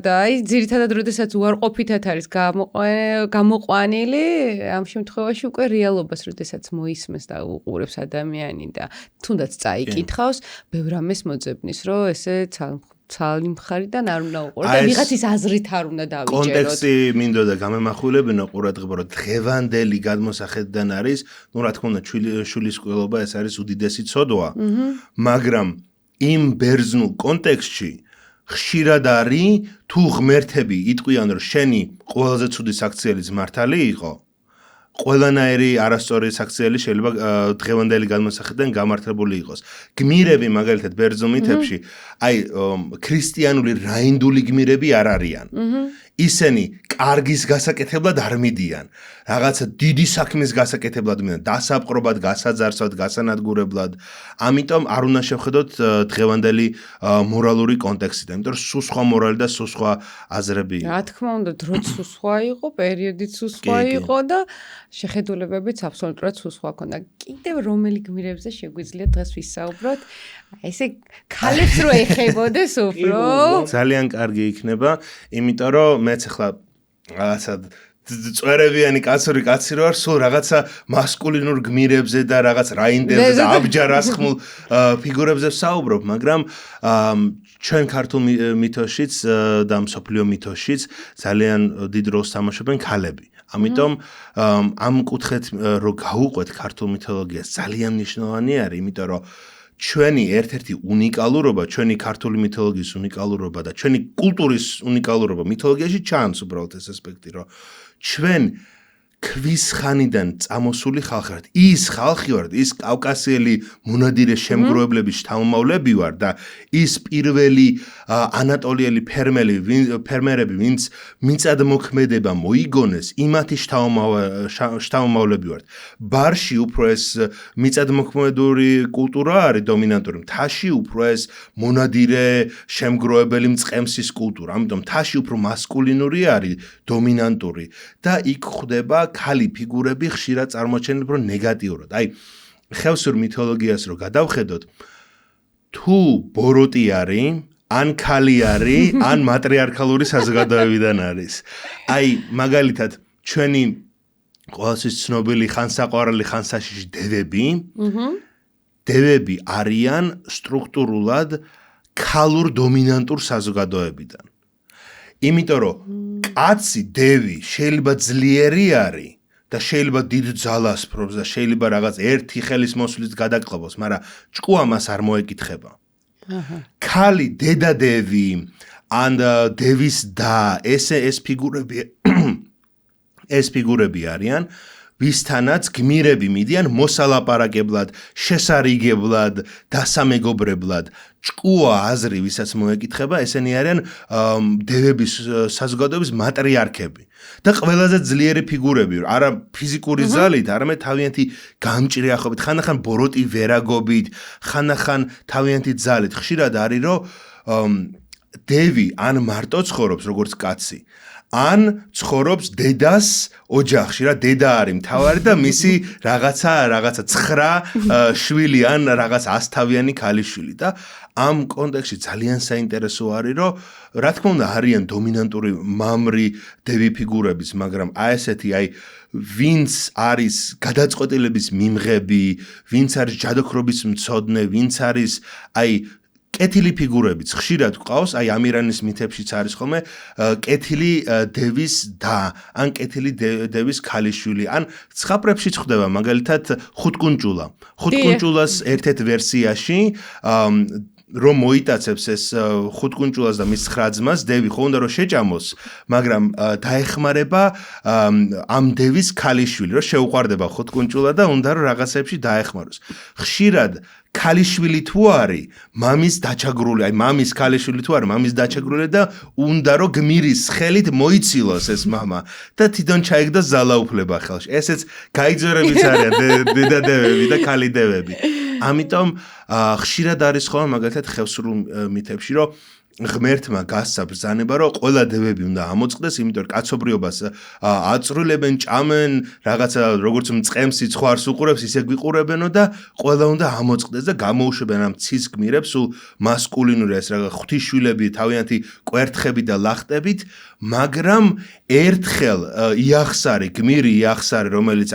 და აი ძირითადად როდესაც უარყოფითად არის გამოყვანილი, ამ შემთხვევაში უკვე რეალობას როდესაც მოისმენს და უყურებს ადამიანი და თუნდაც წაიკითხავს, ბევრ ამას მოძებნის, რომ ესე ცალი მხარიდან არ უნდა უყუროს და ვიღაცის აზრით არ უნდა დავიჯეროთ. კონტექსტი მინდოდა გამემახვილებინო ყურადღება, რომ დღევანდელი გადმოსახედიდან არის, ну რა თქმა უნდა, შვილის ყოლობა ეს არის უდიდესი ცოდვა, მაგრამ იმ ბერძნულ კონტექსტში ხშირად არის თუ ღმერთები იტყვიან რომ შენი ყველაზე ცუდი საქციელი მართალი იყო, ყველანაირი არასწორი საქციელი შეიძლება დღევანდელი გადმოსახედიდან გამართებული იყოს. გმირები მაგალითად ბერძნულ მითებში, აი ქრისტიანული რაინდული გმირები არ არიან. ისინი კარგის გასაკეთებლად არ მიდიან. რაღაცა დიდი საქმის გასაკეთებლად მიდიან, დასაპყრობად, გასაძარცვად, გასანადგურებლად. ამიტომ არ უნდა შევხედოთ დღევანდელი მორალური კონტექსტიდან, იმიტომ რომ სულ სხვა მორალი და სულ სხვა აზრები იყო. რა თქმა უნდა, დროც სულ სხვა იყო, პერიოდიც სულ სხვა იყო და შეხედულებებიც აბსოლუტურად სულ სხვა ქონდა. კიდევ რომელი გმირებზე შეგვიძლია დღეს ვისაუბროთ? ესე ქალებს რო ეხებოდეს უფრო? ძალიან კარგი იქნება, იმიტომ რომ მეც ახლა რაღაცა წვერებიანი კაცური კაცი რო არ, სულ რაღაცა მასკულინურ გმირებზე და რაღაც რაინდებზე და აბჯარასხმულ ფიგურებზე ვსაუბრობ, მაგრამ ჩვენ ქართულ მითოშიც და მსოფლიო მითოშიც ძალიან დიდ როლს თამაშობენ ქალები. ამიტომ ამ კუთხით რო გავუყვეთ ქართულ მითოლოგიას ძალიან მნიშვნელოვანი არის, იმიტომ რომ ჩვენი ერთ-ერთი უნიკალურობა, ჩვენი ქართული მითოლოგიის უნიკალურობა და ჩვენი კულტურის უნიკალურობა მითოლოგიაში ჩანს უბრალოდ ეს ასპექტი, რომ ჩვენ ქვის ხანიდან წამოსული ხალხი ვართ. ის ხალხი ვართ, ის კავკასიელი მონადირე შემგროვებლების შთამომავლები ვართ და ის პირველი ანატოლიელი ფერმერები, ვინც მიწადმოქმედება მოიგონეს, იმათი შთამომავლები ვართ. ბარში უფრო ეს მიწადმოქმედური კულტურა არის დომინანტური, მთაში უფრო ეს მონადირე შემგროვებელი მწყემსის კულტურა. ამიტომ მთაში უფრო მასკულინური არის დომინანტური და იქ ხდება ქალი ფიგურები ხშირად წარმოჩენილ უფრო ნეგატიურად. აი, ხევსურ მითოლოგიას რო გადავხედოთ, თუ ბოროტი არის, ან ქალი არის, ან მატრიარქალური საზოგადოებიდან არის. აი, მაგალითად, ჩვენი ყოველთვის ცნობილი ხანსაყვარელი ხანსაშიში დევები არიან სტრუქტურულად ქალურ დომინანტურ საზოგადოებიდან. იმიტომ რომ კაცი დევი შეიძლება ძლიერი არის და შეიძლება დიდ ძალას ფრობს და შეიძლება რაღაც ერთი ხელის მოსვლით გადაკლავს, მაგრამ ჭკუა მას არ მოეკითხება. ქალი დედა დევი ან დევის და ეს ფიგურები არიან, ვისთანაც გმირები მიდიან მოსალაპარაკებლად, შესარიგებლად, დასამეგობრებლად. ჭკუა აზრი, ვისაც მოეკითხება, ესენი არიან დევების საზოგადოების მატრიარქები. და ყველაზე ძლიერი ფიგურები, არა ფიზიკური ძალით, არამედ თავიანთი გამჭრიახობით, ხანახან ბოროტი ვერაგობით, ხანახან თავიანთი ძალით. ხშირად არის, რომ დევი ან მარტო ცხოვრობს როგორც კაცი, ან ცხოვრობს დედას ოჯახში, რა დედა არის მთავარი და მისი რაღაცა 9 შვილი ან რაღაც 100-თავიანი ქალიშვილი და ამ კონტექსტში ძალიან საინტერესო არის, რომ რა თქმა უნდა არიან დომინანტური მამრი დევი ფიგურებიც, მაგრამ ესეთი ვინც არის გადაწყვეტილების მიმღები, ვინც არის ჯადოქრობის მცოდნე, ვინც არის კეთილი ფიგურებიც ხშირად ყავს, ამირანის მითებშიც არის ხოლმე კეთილი დევის და ან კეთილი დევის ქალიშვილი, ან ცხაპრებშიც ხდება, მაგალითად ხუთკუნჭულა. ხუთკუნჭულას ერთ-ერთ ვერსიაში რომ მოიტაცებს ეს ხუთკუნჭულას და მის 9 ძმას, დევი ხო უნდა რომ შეჭამოს, მაგრამ დაეხმარება ამ დევის ქალიშვილი, რომ შეუყვარდება ხუთკუნჭულა და უნდა რომ რაღაცებში დაეხმაროს. ხშირად ქალიშვილი თუ არის, მამის დაჩაგრული, მამის ქალიშვილი თუ არის, მამის დაჩაგრული და უნდა რომ გმირის ხელით მოიცილოს ეს მამა და თვითონ ჩაიგდო ზალაუფლება ხელში. ესეც გაიძვერებიც არიან დედადევები და ქალიდევები. ამიტომ ხშირად არის ხოლმე მაგალითად ხევსურულ მითებში, რომ ღმერთმა გასცა ბრძანება, რომ ყველა დევები უნდა ამოწყდეს, იმიტომ რომ კაცობრიობას აწრულებენ, ჭამენ, რაღაცა როგორც მწყემს სიცხვარს უყურებს, ისე გვიყურებენო და ყველა უნდა ამოწყდეს და გამოუშვებენ ამ ცის გმირებს, სულ მასკულინური ეს რაღაც ღვთისშვილები, თავიანთი კვერთხები და ლახტებით, მაგრამ ერთხელ იახსარი, გმირი იახსარი, რომელიც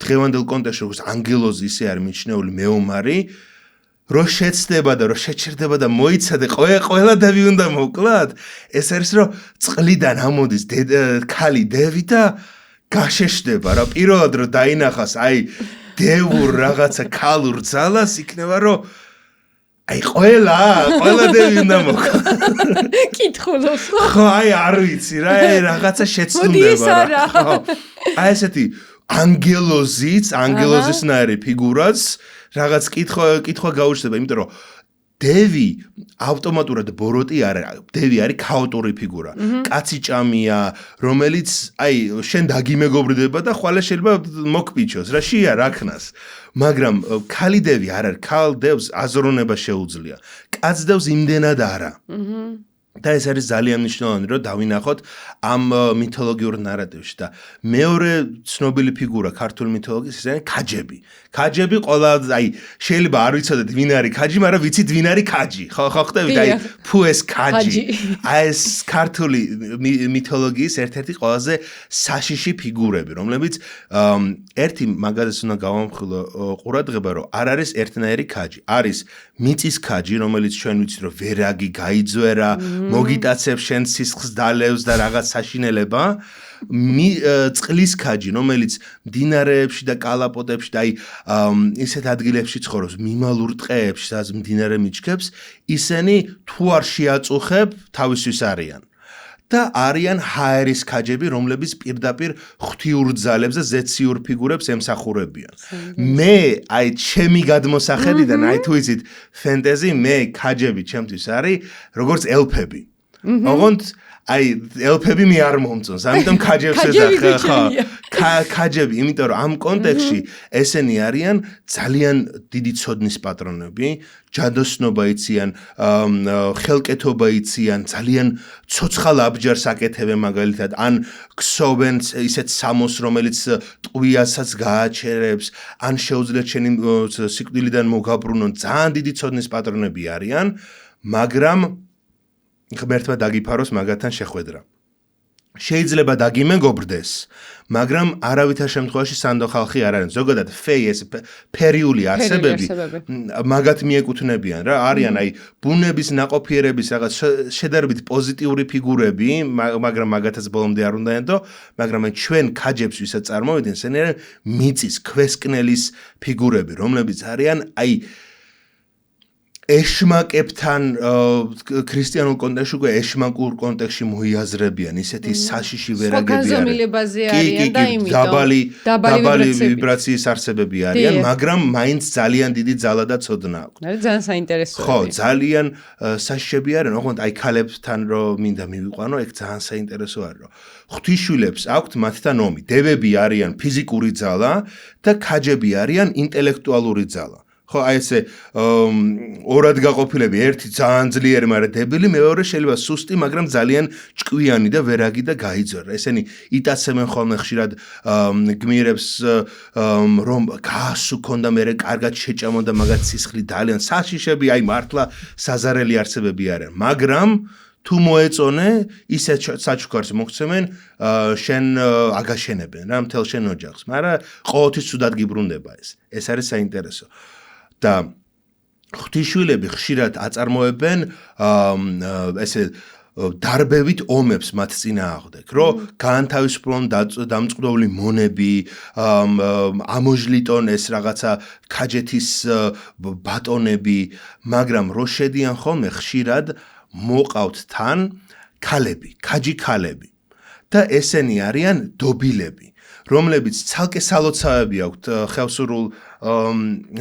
დღევანდელ კონტექსტში როგორც ანგელოზი ისე არის მიჩნეული მეომარი, რო შეცდება და რო შეჩერდება და მოიცადე ყველა დევი უნდა მოკლათ, ეს არის რომ წყლიდან ამოდის ქალი დევი და გაშეშდება, რა პირველად რო დაინახას დევურ რაღაცა ქალურ ძალას, იქნება რომ ყველა დევი უნდა მოკლათ. კითხულობს. ხო, არ ვიცი რა, რაღაცა შეცდომდება რა. ესეთი ანგელოზისნაირი ფიგურაც რაღაც კითხვა გაუჩნდება, იმიტომ რომ დევი ავტომატურად ბოროტი არის, დევი არის ქაოტური ფიგურა. კაცი ჭამია, რომელიც შენ დაგიმეგობრდება და ხვალე შეიძლება მოკპიჩოს, რა შია რაქნას. მაგრამ ქალი დევი არ არის, ქალ დევს აზროვნება შეუძლია. კაც დევს იმდენად არა. და ეს არის ძალიან მნიშვნელოვანი, რომ დავინახოთ ამ მითოლოგიურ ნარატივში და მეორე ცნობილი ფიგურა ქართული მითოლოგიის ეს არის ქაჯები. ქაჯები ყველა შეიძლება არ ვიცოდეთ ვინ არის ქაჯი, მაგრამ ვიცით ვინ არის ქაჯი. ხო ხტებით? ფუ ეს ქაჯი. ეს ქართული მითოლოგიის ერთ-ერთი ყველაზე საშიში ფიგურები, რომლებიც ერთი მაგალითს უნდა გავამხილო ყურადღება, რომ არ არის ერთნაირი ქაჯი. არის მიწის ქაჯი, რომელიც ჩვენ ვიცით, რომ ვერაგი გაიძვერა, მოგიტაცებს შენ სისხლს დალევს და რაღაც საშინელება. წყლის ქაჯი, რომელიც მდინარეებში და კალაპოტებში და ისეთ ადგილებში ცხოვრობს, მიმალურ ტყეებში, სადაც მდინარე მიჩქებს, ისინი თუ არ შეაწუხებ, თავისთვის არიან. და არიან ჰაერის ქაჯები, რომლებიც პირდაპირ ღვთიურ ძალებს და ზეციურ ფიგურებს ემსახურებიან. მე ჩემი გადმოსახედიდან, თუ იცით ფენტეზი, მე ქაჯები ჩემთვის არის როგორც ელფები. ოღონდ ელფები მე არ მომწონს, ამიტომ ქაჯებს ეძახა, ხო. ქაჯები, იმიტომ რომ ამ კონტექსტში ესენი არიან ძალიან დიდი ცოდნის პატრონები, ჯადოსნობა იციან, ხელკეთობა იციან, ძალიან ცოცხალ აბჯარს აკეთებენ მაგალითად, ან ქსოვენ ისეთ სამოს, რომელიც ტყვიასაც გააჩერებს, ან შეუძლიათ შენი სიკვდილიდან მოგაბრუნონ, ძალიან დიდი ცოდნის პატრონები არიან, მაგრამ ღმერთმა დაგიფაროს მაგათთან შეხვედრა. შეიძლება დაგიმეგობრდეს, მაგრამ არავითარ შემთხვევაში სანდო ხალხი არ არის. ზოგადად ფეი ეს ფერიული არსებები მაგათ მიეკუთვნებიან რა, არიან ბუნების ნაყოფიერების რაღაც შედარებით პოზიტიური ფიგურები, მაგრამ მაგათაც ბოლომდე არ უნდა ენდო, მაგრამ ჩვენ ქაჯებს ვისაც წარმოვიდნენ, ესენი არიან მიწის ქვესკნელის ფიგურები, რომლებიც არიან ეშმაკებთან ქრისტიანულ კონტექსტში უკვე ეშმაკურ კონტექსტში მოიაზრებიან ისეთი საშიში ვერაგები არიან. ზომილებაზე არიან და იმიტომ დაბალი ვიბრაციის არსებები არიან, მაგრამ მაინც ძალიან დიდი ძალა და ცოდნა აქვთ. არის ძალიან საინტერესოა. ხო, ძალიან საშიშები არიან, ოღონდ აი ქალებთან რომ მინდა მივიყვანო, ეგ ძალიან საინტერესო არის, რომ ღვთისმშობლებს აქვთ მათთან ომი. დევები არიან ფიზიკური ძალა და ქაჯები არიან ინტელექტუალური ძალა. ხო, აი ესე ორად გაყოფილები, ერთი ძალიან ძლიერი, მაგრამ დებილი, მეორე შეიძლება სუსტი, მაგრამ ძალიან ჭკვიანი და ვერაგი და გაიძვერა. ესენი იტაცებენ ხოლმე ხშირად გმირებს, რომ გასუ ქონდა მერე კარგად შეჭამოდა მაგათ სისხლი ძალიან საშიშები, აი მართლა საზარელი არსებები არიან, მაგრამ თუ მოეწონე, ისეთ საჩუქარს მოგცემენ, შენ აგაშენებენ რა მთელ შენ ოჯახს, მაგრამ ყოველთვის ცუდად გიბრუნდება ეს. ეს არის საინტერესო. და ღვთისმშობლები ხშირად აწარმოებენ ესე დარბევით ომებს მათ წინააღმდეგ, რომ გაანთავისუფლონ დამწყდოვლი მონები, ამოჟლიტონ ეს რაღაცა ქაჯეთის ბატონები, მაგრამ რო შედიან ხოლმე ხშირად მოყავთ თან ქალები, ქაჯი ქალები და ესენი არიან დობილები, რომლებიც ცალკე სალოცავები აქვთ ხევსურულ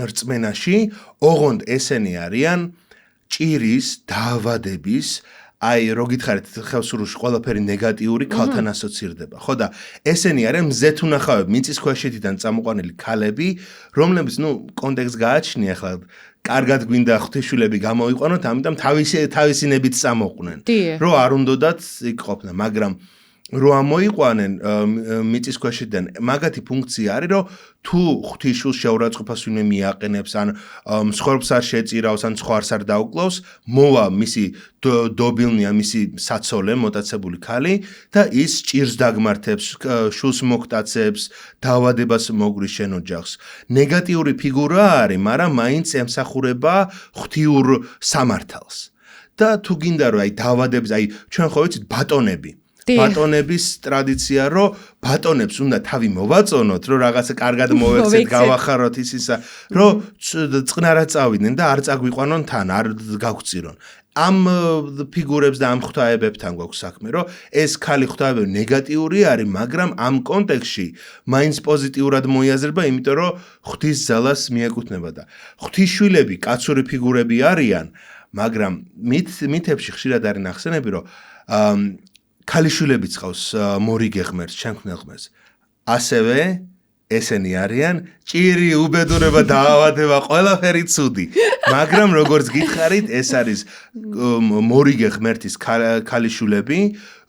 რწმენაში, ოღონდ ესენი არიან ჭირის, დაავადების, აი რო გითხარით ხევსურულში ყველაფერი ნეგატიური ქალთან ასოცირდება. ხო და ესენი არიან მზეთუნახავები, მიწისქვეშეთიდან წამოყვანილი ქალები, რომლებიც კონტექსტს გააჩნია ახლა კარგად გვინდა ღვთისმშობლები გამოიყვანოთ, ამიტომ თავისი ნებით წამოყვნენ. რო არ უნდათ იქ ყოფნა, მაგრამ რო ამოიყვანენ მიწისქვეშეთიდან, მაგათი ფუნქცია არის, რომ თუ ღვთისმშობლს შეურაცხყოფას ვინმე მიაყენებს, ან მსხვერპლს არ შეწირავს, ან სხვას არ დაუკლავს, მოვა მისი დობილნი, მისი საცოლე, მოტაცებული ქალი და ის ჭირს დაგმართებს, შულს მოგტაცებს, დაავადებას მოგვრის შენ ოჯახს. ნეგატიური ფიგურა არის, მაგრამ მაინც ემსახურება ღვთიურ სამართალს. და თუ გინდა რომ აი დაავადების, აი ჩვენ ხო ვიცით ბატონები ბატონების ტრადიცია, რომ ბატონებს უნდა თავი მოვაწონოთ, რომ რაღაცა კარგად მოვექცეთ, გავახაროთ ისისა, რომ წყნარად წავიდნენ და არ წაგვიყვანონ თან, არ გავგწირონ. ამ ფიგურებს და ამ ღვთაებებთან გვაქვს საქმე, რომ ეს ქალი ღვთაებები ნეგატიური არის, მაგრამ ამ კონტექსტში მაინც პოზიტიურად მოიაზრება, იმიტომ რომ ღვთის ძალას მიეკუთვნება და ღვთისმშობლები კაცური ფიგურები არიან, მაგრამ მითებში ხშირად არის ნახსენები, რომ ქალიშვილებიც ყავს მორიგე ღმერთს, შემქმნელ ღმერთს. ასევე ესენი არიან ჭირი, უბედურება, დაავადება, ყველაფერი ცუდი. მაგრამ როგორც გითხარით, ეს არის მორიგე ღმერთის ქალიშვილები,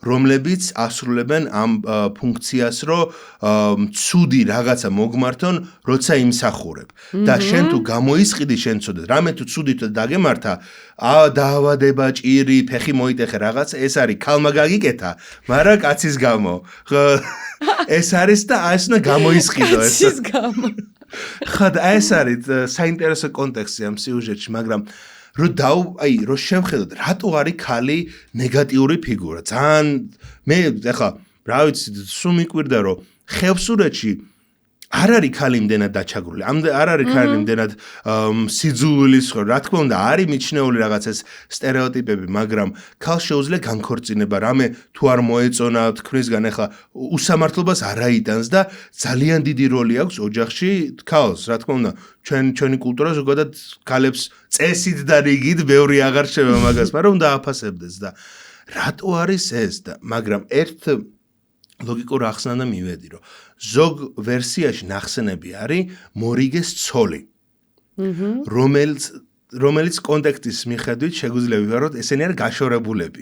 რომლებიც ასრულებენ ამ ფუნქციას, რომ ცუდი რაღაცა მოგმართონ, როცა იმსახურებ. და შენ თუ გამოისყიდი, შენ ცოდე, რამე თუ ცუდი დაგემართა, დაავადება, ჭირი, ფეხი მოიტეხე რაღაცა, ეს არის ქალმა გაგიკეთა, მაგრამ კაცის გამო. ეს არის და ეს უნდა გამოისყიდო ეს. კაცის გამო. ხა და ეს არის საინტერესო კონტექსტი ამ სიუჟეტში, მაგრამ რო შევხედოთ, რატო არის ქალი ნეგატიური ფიგურა? ძალიან მე ახლა რა ვიცი, სულ მიკვირდა რომ ხევსურეთში არ არის ქალი იმდენად დაჩაგრული, არ არის ქალი იმდენად სიძულვილის, რა თქმა უნდა, არის მიჩნეული რაღაც ეს სტერეოტიპები, მაგრამ ქალს შეუძლია განქორწინება, რამე თუ არ მოეწონა თქმისგან, ახლა უსამართლობას არ აიტანს და ძალიან დიდი როლი აქვს ოჯახში ქალს, რა თქმა უნდა, ჩვენი კულტურა ზოგადად ქალებს წესით და რიგით ბევრი აღარ შევა მაგას, მაგრამ უნდა აფასებდეს და რატო არის ეს და მაგრამ ერთ ლოგიკურ ახსნა მივედი, რომ ზოგ ვერსიაში ნახსენები არის მორიგეს ცოლი, რომელიც კონტექსტის მიხედვით შეგვიძლია ვივაროთ, ესენი არის გაშორებულები.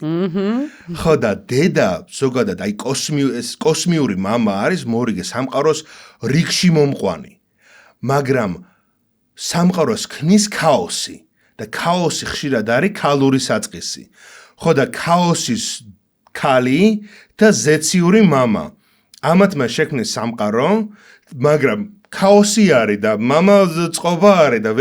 ხო და დედა ზოგადად აი კოსმიური მამა არის მორიგე სამყაროს რიგში მომყვანი, მაგრამ სამყაროს ქმნის ქაოსი და ქაოსი ხშირად არის ქალური საწყისი. ხო და ქაოსის ქალი და ზეციური მამა. ამათმა შექმნეს სამყარო, მაგრამ ქაოსი არის და მამა წყობა არის და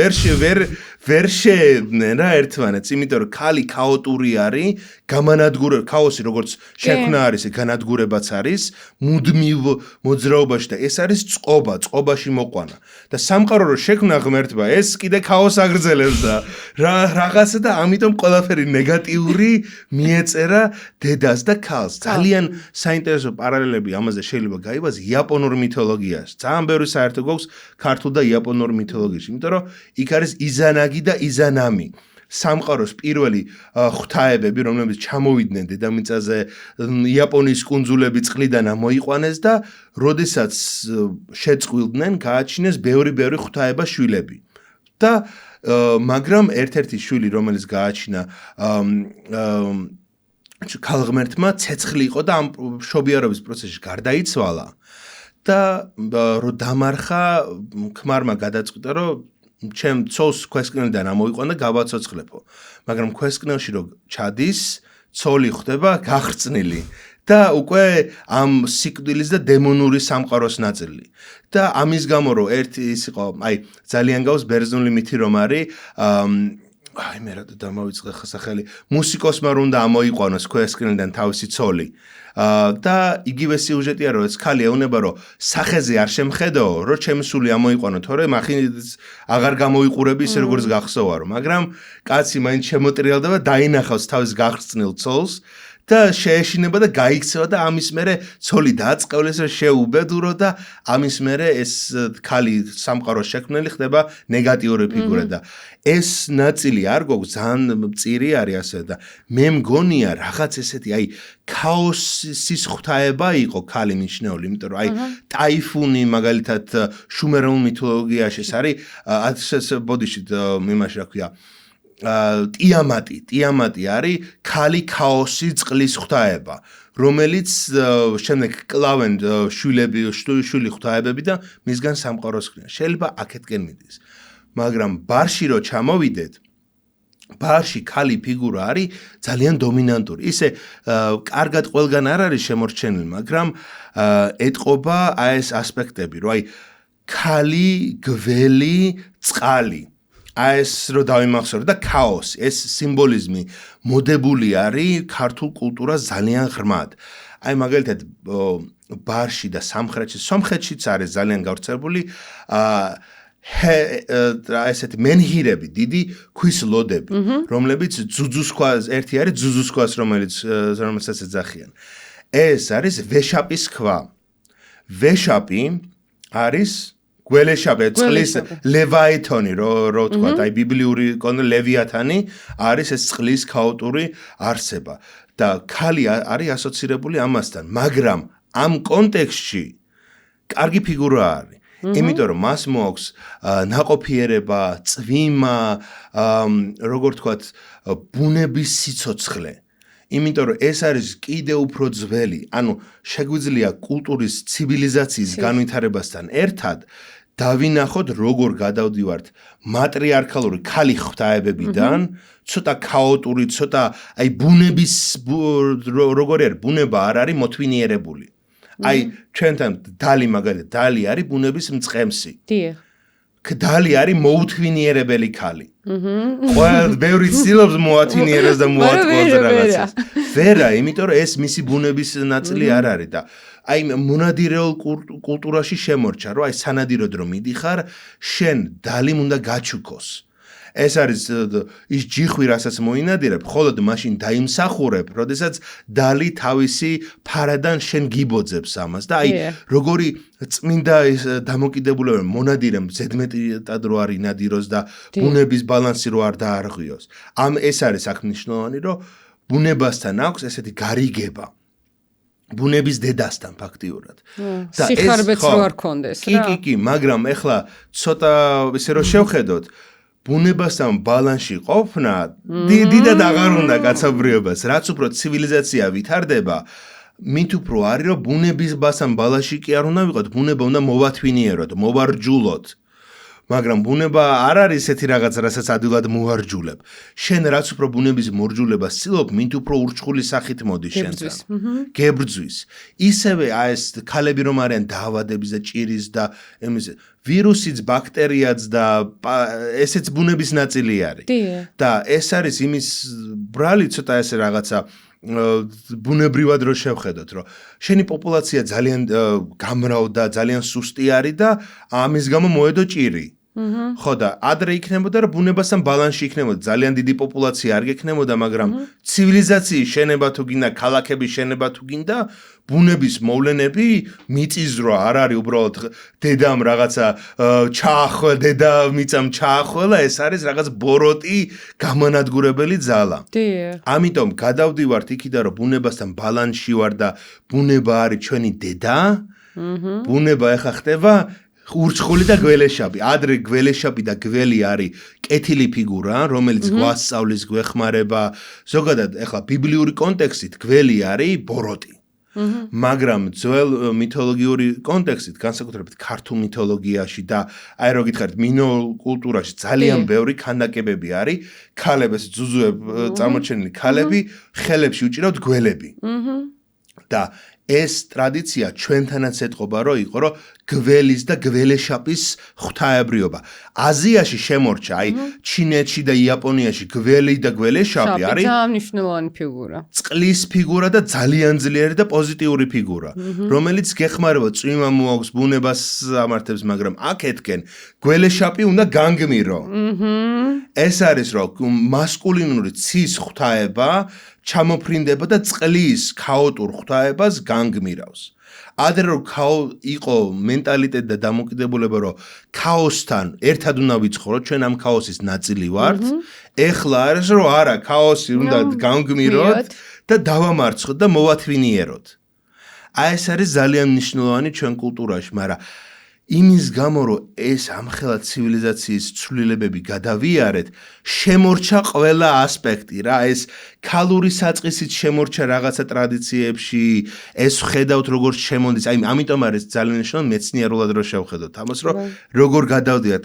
ვერ შეედნენ რა ერთმანეთს, იმიტომ რომ ქალი ქაოტური არის, გამანადგურება, ქაოსი როგორც შექმნა არის, განადგურებაც არის, მუდმივ მოძრაობაში და ეს არის წყობაში მოყვანა. და სამყარო რო შექმნა ღმერთმა, ეს კიდე ქაოსს აგრძელებს და რაღაცა და ამიტომ ყველაფერი ნეგატიური მიეწერა დედას და ქალს. ძალიან საინტერესო პარალელები ამაზე შეიძლება გაიბაზი იაპონურ მითოლოგიაში. ძალიან ბევრი საერთო გვაქვს ქართულ და იაპონურ მითოლოგიაში, იმიტომ რომ იქ არის იზანაგი და იზანამი. სამყაროს პირველი ღვთაებები, რომლებიც ჩამოვიდნენ დედამიწაზე, იაპონიის კუნძულები წყლიდან ამოიყვანეს და როდესაც შეწყვილდნენ, გააჩინეს ბევრი ღვთაება შვილები. და მაგრამ ერთ-ერთი შვილი, რომელიც გააჩინა ქალღმერთმა, ცეცხლი იყო და ამ მშობიარობის პროცესში გარდაიცვალა. და რო დამარხა, ქმარმა გადაწყვიტა, რომ ჩემ ცოლს ქვესკნელიდან ამოიყვანა და გავაცოცხლებო. მაგრამ ქვესკნელში რო ჩადის, ცოლი ხდება გახრწნილი და უკვე ამ სიკვდილის და დემონური სამყაროს ნაწილი. და ამის გამო რომ ერთი ის იყო, ძალიან გავს ბერძნული მითი რომ არის მე რა დამავიწყე სახელი, მუსიკოსმა რომ უნდა ამოიყვანოს ქვესკნელიდან თავისი ცოლი. და იგივე სიუჟეტია რომ ეს ქალი ეუბნება რომ სახეზე არ შემხედაო რომ ჩემი სული ამოიყვანო თორემ ახინს აღარ გამოიყურები ისე როგორც გახსოვარო მაგრამ კაცი მაინც შემოტრიალდება დაინახავს თავის გახრწნილ ცოლს და შეეშინება და გაიქცევა და ამის მერე ცოლი დააწყევლეს რომ შეუბედურო და ამის მერე ეს ქალი სამყაროს შექმნელი ხდება ნეგატიური ფიგურა და ეს ნაწილი არ გვაქვს ძალიან მწირი არის ასე და მე მგონია რაღაც ესეთი ქაოსის ღვთაება იყო ქალი მიჩნეული იმიტომ რომ ტაიფუნი მაგალითად შუმერულ მითოლოგიაში ეს არის ბოდიში იმაში რა ქვია ტიამატი არის ქალი ქაოსი წყლის ღვთაება რომელიც შემდეგ კლავენ შვილი ღვთაებები და მისგან სამყაროს ქმნიან შეიძლება აქეთკენ მიდის მაგრამ ბარში რო ჩამოვიდეთ ბარში ქალი ფიგურა არის ძალიან დომინანტური ისე კარგად ყველგან არ არის შემორჩენილი მაგრამ ეტყობა ეს ასპექტები რომ ქალი გველი წყალი ეს რო დავიმახსოვრე და ქაოსი ეს სიმბოლიზმი მოდებული არის ქართულ კულტურას ძალიან ღრმად მაგალითად ბარში და სომხეთშიც არის ძალიან გავრცელებული ესეთი მენჰირები დიდი ქვის ლოდები რომლებიც ძუძუსქვას ერთი არის ძუძუსქვას რომელსაც ეძახიან ეს არის ვეშაპის ქვა ვეშაპი არის გველეშაპი წყლის ლევაითონი რო თქვა ბიბლიური ლევიათანი არის ეს წყლის ქაოტური არსება და ქალი არის ასოცირებული ამასთან მაგრამ ამ კონტექსტში კარგი ფიგურა არის იმიტომ რომ მას მოაქვს ნაყოფიერება, წვიმა, როგორ თქვათ, ბუნების სიცოცხლე. იმიტომ რომ ეს არის კიდე უფრო ძველი, ანუ შეგვიძლია კულტურის ცივილიზაციის განვითარებასთან ერთად დავინახოთ როგორ გადავდივართ მატრიარქალური ქალი ღვთაებებიდან, ცოტა ქაოტური, ცოტა ბუნების როგორი არის, ბუნება არ არის მოთვინიერებული. ჩვენთან დალი მაგალითად დალი არის ბუნების მწყემსი. დიახ. დალი არის მოუთვინიერებელი ქალი. ყველა ბევრი ცდილობს მოათვინიეროს და მოატყუოს რაღაცას. ვერა, იმიტომ რომ ეს მისი ბუნების ნაწილი არ არის და მონადირეულ კულტურაში შემორჩა, რომ სანადიროდ რომ მიდიხარ, შენ დალი უნდა გაჩუქოს. ეს არის ის ჯიხვი, რასაც მოინადირებ, მხოლოდ მაშინ დაიმსახურებ, როდესაც დალი თავისი ფარადან შენ გიბოძებს ამას და როგორი წმინდა დამოკიდებულება მონადირემ ზედმეტად რო არ ინადიროს და ბუნების ბალანსი რო არ დაარღვიოს. ეს არის აქ მნიშვნელოვანი, რომ ბუნებასთან აქვს ესეთი გარიგება. ბუნების დედასთან ფაქტიურად. და სიხარბეც რო არ კონდეს რა. კი, მაგრამ ეხლა ცოტა ისე რო შევხედოთ ბუნებასთან ბალანსში ყოფნა დიდად აღარ უნდა კაცობრიობას, რაც უფრო ცივილიზაცია ვითარდება, მით უფრო არის რომ ბუნებასთან ბალანსში კი არ უნდა ვიყოთ, ბუნება უნდა მოვათვინიეროთ, მოვარჯულოთ. მაგრამ ბუნება არ არის ესეთი რაღაც, რასაც ადვილად მოვარჯულებ. შენ რაც უფრო ბუნების მორჯულებას ცდილობ, მით უფრო ურჩხული სახით მოდის შენთან. გებრძვის. ისევე ეს ქალები რომ არიან დაავადების და ჭირის და ემის ვირუსიც, ბაქტერიაც და ესეც ბუნების ნაწილი არის. და ეს არის იმის ბრალი ცოტა ესე რაღაცა ბუნებრივად რო შევხედოთ, რომ შენი პოპულაცია ძალიან გამრავდა, ძალიან სუსტი არის და ამის გამო მოედო ჭირი. ხო და ადრე იქნებოდა რომ ბუნებასთან ბალანსში იქნებოდა, ძალიან დიდი პოპულაცია არ გექნებოდა, მაგრამ ცივილიზაციის შენება თუ გინდა, ქალაქების შენება თუ გინდა, ბუნების მოვლენები მიწისძვრა არ არის უბრალოდ დედამ რაღაცა ჩაახლა, დედა მიწამ ჩაახლა, ეს არის რაღაც ბოროტი გამანადგურებელი ძალა. ამიტომ გადავდივართ იქიდან რომ ბუნებასთან ბალანსში ვარ და ბუნება არის ჩვენი დედა. ბუნება ეხა ხდება ურჩხული და გველეშაპი. ადრე გველეშაპი და გველი არის კეთილი ფიგურა, რომელიც გვასწავლის, გვეხმარება. ზოგადად ეხლა ბიბლიური კონტექსტით გველი არის ბოროტი. მაგრამ ძველ მითოლოგიური კონტექსტით, განსაკუთრებით ქართულ მითოლოგიაში და აი რო გითხარით, მინოურ კულტურაში ძალიან ბევრი ქანდაკებები არის, ქალებს ძუძუებ წარმოჩენილი ქალები, ხელებში უჭირავთ გველები. და ეს ტრადიცია ჩვენთანაც ეთყობა რომ იყო რომ გველის და გველეშაპის ღვთაებრიობა. აზიაში შემორჩა, აი ჩინეთში და იაპონიაში გველი და გველეშაპი არის ძალიან მნიშვნელოვანი ფიგურა. წყლის ფიგურა და ძალიან ძლიერი და პოზიტიური ფიგურა, რომელიც გეხმარება წვიმა მოაქვს, ბუნებას ამართებს, მაგრამ აქეთკენ გველეშაპი უნდა განგმირო. ეს არის რომ მასკულინური ცის ღვთაება ჩამოფრინდება და წყლის ქაოტურ ღვთაებას განგმირავს. ადრე რომ იყო მენტალიტეტი და დამოკიდებულება რომ ქაოსთან ერთად უნდა ვიცხოვროთ, ჩვენ ამ ქაოსის ნაწილი ვართ. ეხლა არის რომ არა, ქაოსი უნდა განგმიროთ და დავამარცხოთ და მოვათვინიეროთ. აი ეს არის ძალიან მნიშვნელოვანი ჩვენ კულტურაში, მაგრამ იმის გამო რომ ეს ამხელა ცივილიზაციის ცვლილებები გადავიარეთ, შემორჩა ყველა ასპექტი რა, ეს ქალური საწყისით შემორჩა რაღაცა ტრადიციებში, ეს ხედავთ როგორც შემოდის, აი ამიტომ არის ძალიან მნიშვნელოვანი მეცნიერულად რომ შევხედოთ ამას, რომ როგორ გადავდიათ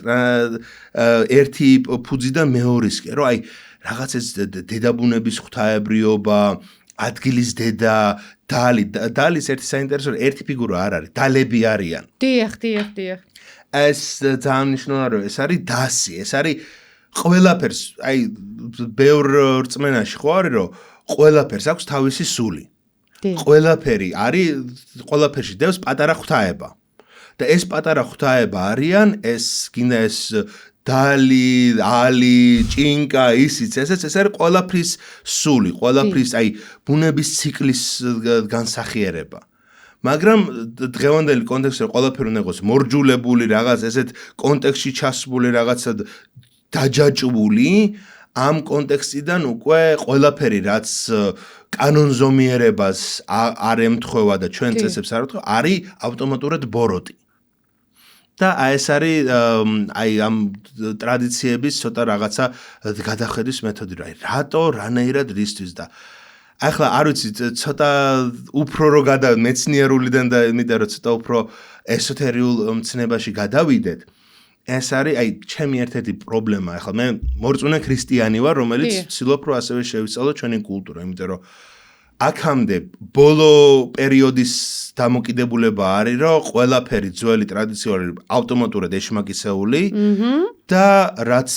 ერთი ფუძიდან მეორისკენ, რომ აი რაღაც ეს დედაბუნების ღვთაებრიობა, ადგილის დედა, დალის ერთი საინტერესო ერთი ფიგურა არ არის, დალები არიან. დიახ. ეს ძალიან მნიშვნელოვანია, რომ ეს არის დასი, ეს არის ყველაფერს, აი ბევრ რწმენაში ხო არის, რომ ყველაფერს აქვს თავისი სული. ყველაფერი არის, ყველაფერში დევს პატარა ღვთაება. და ეს პატარა ღვთაება არიან, ეს გინდა ეს დალი, ალი, ჭინკა, ისიც, ეს არის ყველაფრის სული, ყველაფრის, აი, ბუნების ციკლის განსახიერება. მაგრამ დღევანდელი კონტექსტში ყველაფერი უნდა იყოს მორჯულებული, რაღაც ესეთ კონტექსტში ჩასული, რაღაცა დაჯაჭვული, ამ კონტექსტიდან უკვე ყველაფერი, რაც კანონზომიერებას არ ემთხვევა და ჩვენ წესებს არ ემთხვევა, არის ავტომატურად ბოროტი. და ეს არის აი ამ ტრადიციების ცოტა რაღაცა გადახედვის მეთოდი რა. რატო, რანაირად, რისთვის და ახლა არ ვიცი, ცოტა უფრო რო მეცნიერულიდან და იმიტომ რომ ცოტა უფრო ესოთერიულ მცნებაში გადავიდეთ. ეს არის აი ჩემი ერთ-ერთი პრობლემა. ახლა მე მორწმუნე ქრისტიანი ვარ, რომელიც ვცდილობ რომ ასევე შევისწავლო ჩვენი კულტურა, იმიტომ რომ აქამდე ბოლო პერიოდის დამოკიდებულება არის, რომ ყველაფერი ძველი ტრადიციული ავტომატურად ეშმაკისეული და რაც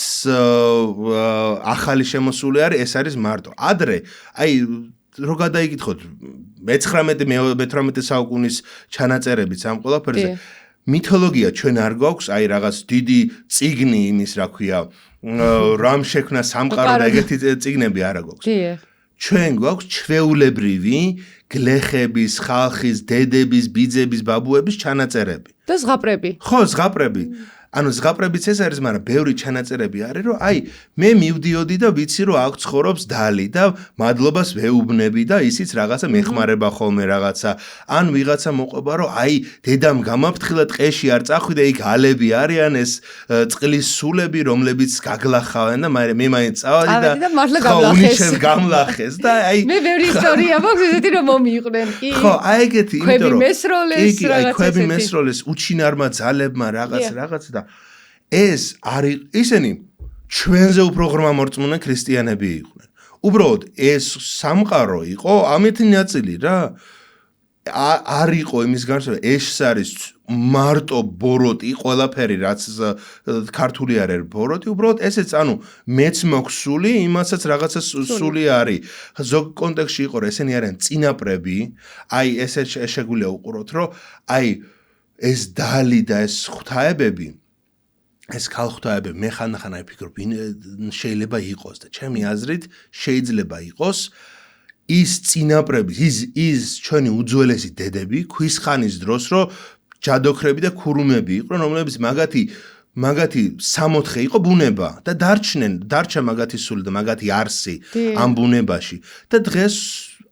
ახალი შემოსული არის, ეს არის მარტო. ადრე, აი რო გადაიკითხოთ 19-18 საუკუნის ჩანაწერებიც ამ ყველაფერზე, მითოლოგია ჩვენ არ გვაქვს, აი რაღაც დიდი წიგნი იმის, რა ქვია, რამ შექმნა სამყარო და ეგეთი წიგნები არ გვაქვს. ჩვენ გვაქვს ჩვეულებრივი გლეხების, ხალხის, დედების, ბიძების, ბაბუების ჩანაწერები. და ზღაპრები. ხო, ზღაპრები. ანუ ზღაპრებიც ეს არის, მაგრამ ბევრი ჩანაწერები არის, რომ აი მე მივდიოდი და ვიცი, რომ აქ ცხოვრობს დალი და მადლობას ვეუბნები და ისიც რაღაცა მეხმარება ხოლმე რაღაცა. ან ვიღაცა მოყვება, რომ აი დედამ გამაფრთხილა ტყეში არ წახვიდა, იქ ალები არიან, ეს წყლის სულები, რომლებიც გაგლახავენ და მე მაინც წავედი და მართლა გამლახეს და აი მე ბევრი ისტორია მაქვს ესეთი რომ მომიყვნენ კი. ხო, აი ეგეთი, იმიტომ რომ ქვები მესროლეს, კი, აი ქვები მესროლეს, უჩინარმა ძალებმა რაღაც და ეს არის ისინი ჩვენზე უფრო ღრმა მორწმუნე ქრისტიანები იყვნენ. უბრალოდ ეს სამყარო იყო ამეთი ნაწილი რა. არ იყო იმის განსხვავება, ეს არის მარტო ბოროტი, ყველაფერი რაც ქართული არ არის ბოროტი, უბრალოდ ესეც ანუ მეც მოქსული, იმასაც რაღაცა სული არის. ზოგ კონტექსტში იყო რა, ესენი არიან წინაპრები, აი ესე შეგვიძლია უყუროთ, რომ აი ეს დალი და ეს ღვთაებები ეს ქალღვთაებები მე ხანდახან აი ვფიქრობ, შეიძლება იყოს და ჩემი აზრით შეიძლება იყოს ის წინაპრები, ის ჩვენი უძველესი დედები, ქვის ხანის დროს, რომ ჯადოქრები და ქურუმები იყვნენ, რომლებიც მაგათი 64 იყო ბუნება და დარჩა მაგათი სული და მაგათი არსი ამ ბუნებაში და დღეს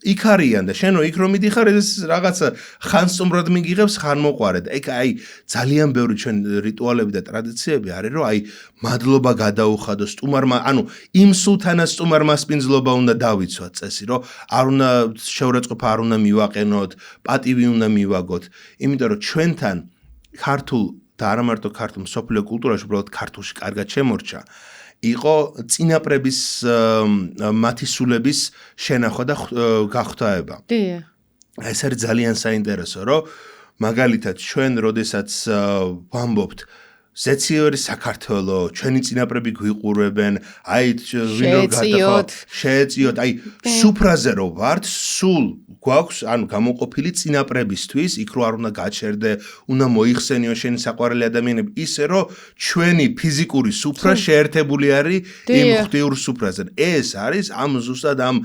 იქ არიან და შენ იქ რომ მიდიხარ ეს რაღაცა ხანსწუმრად მიგიღებს ხანმოყვარე და ეგ აი ძალიან ბევრი ჩვენ რიტუალები და ტრადიციები არის რომ აი მადლობა გადაუხადოს სტუმარმა ანუ იმ სულთანას სტუმარმა სპინძლობა უნდა დავიცვათ წესი რომ არ უნდა შეურაცხყოფა არ უნდა მივაყენოთ პატივი უნდა მივაგოთ იმიტომ რომ ჩვენთან ქართულ და არა მარტო ქართულ მსოფლიო კულტურაში უბრალოდ ქართულში კარგად შემორჩა იყო წინაპრების მათი სულების შენახვა და გახვთაება. დიახ. ეს არის ძალიან საინტერესო, რომ მაგალითად ჩვენ როდესაც ვამბობთ ზეციერი საქართველო, ჩვენი წინაპრები გვიყურებენ, აი ვინ რო გადახო, შეეციოთ, აი სუფრაზე რო ვართ, სულ გვაქვს, ანუ გამოყოფილი წინაპრებისთვის, იქ რო არ უნდა გაჩერდე, უნდა მოიხსენიო შენი საყვარელი ადამიანები, ისე რომ ჩვენი ფიზიკური სუფრა შეერთებული არის იმ ღვთიურ სუფრაზე. ეს არის ამ ზუსტად ამ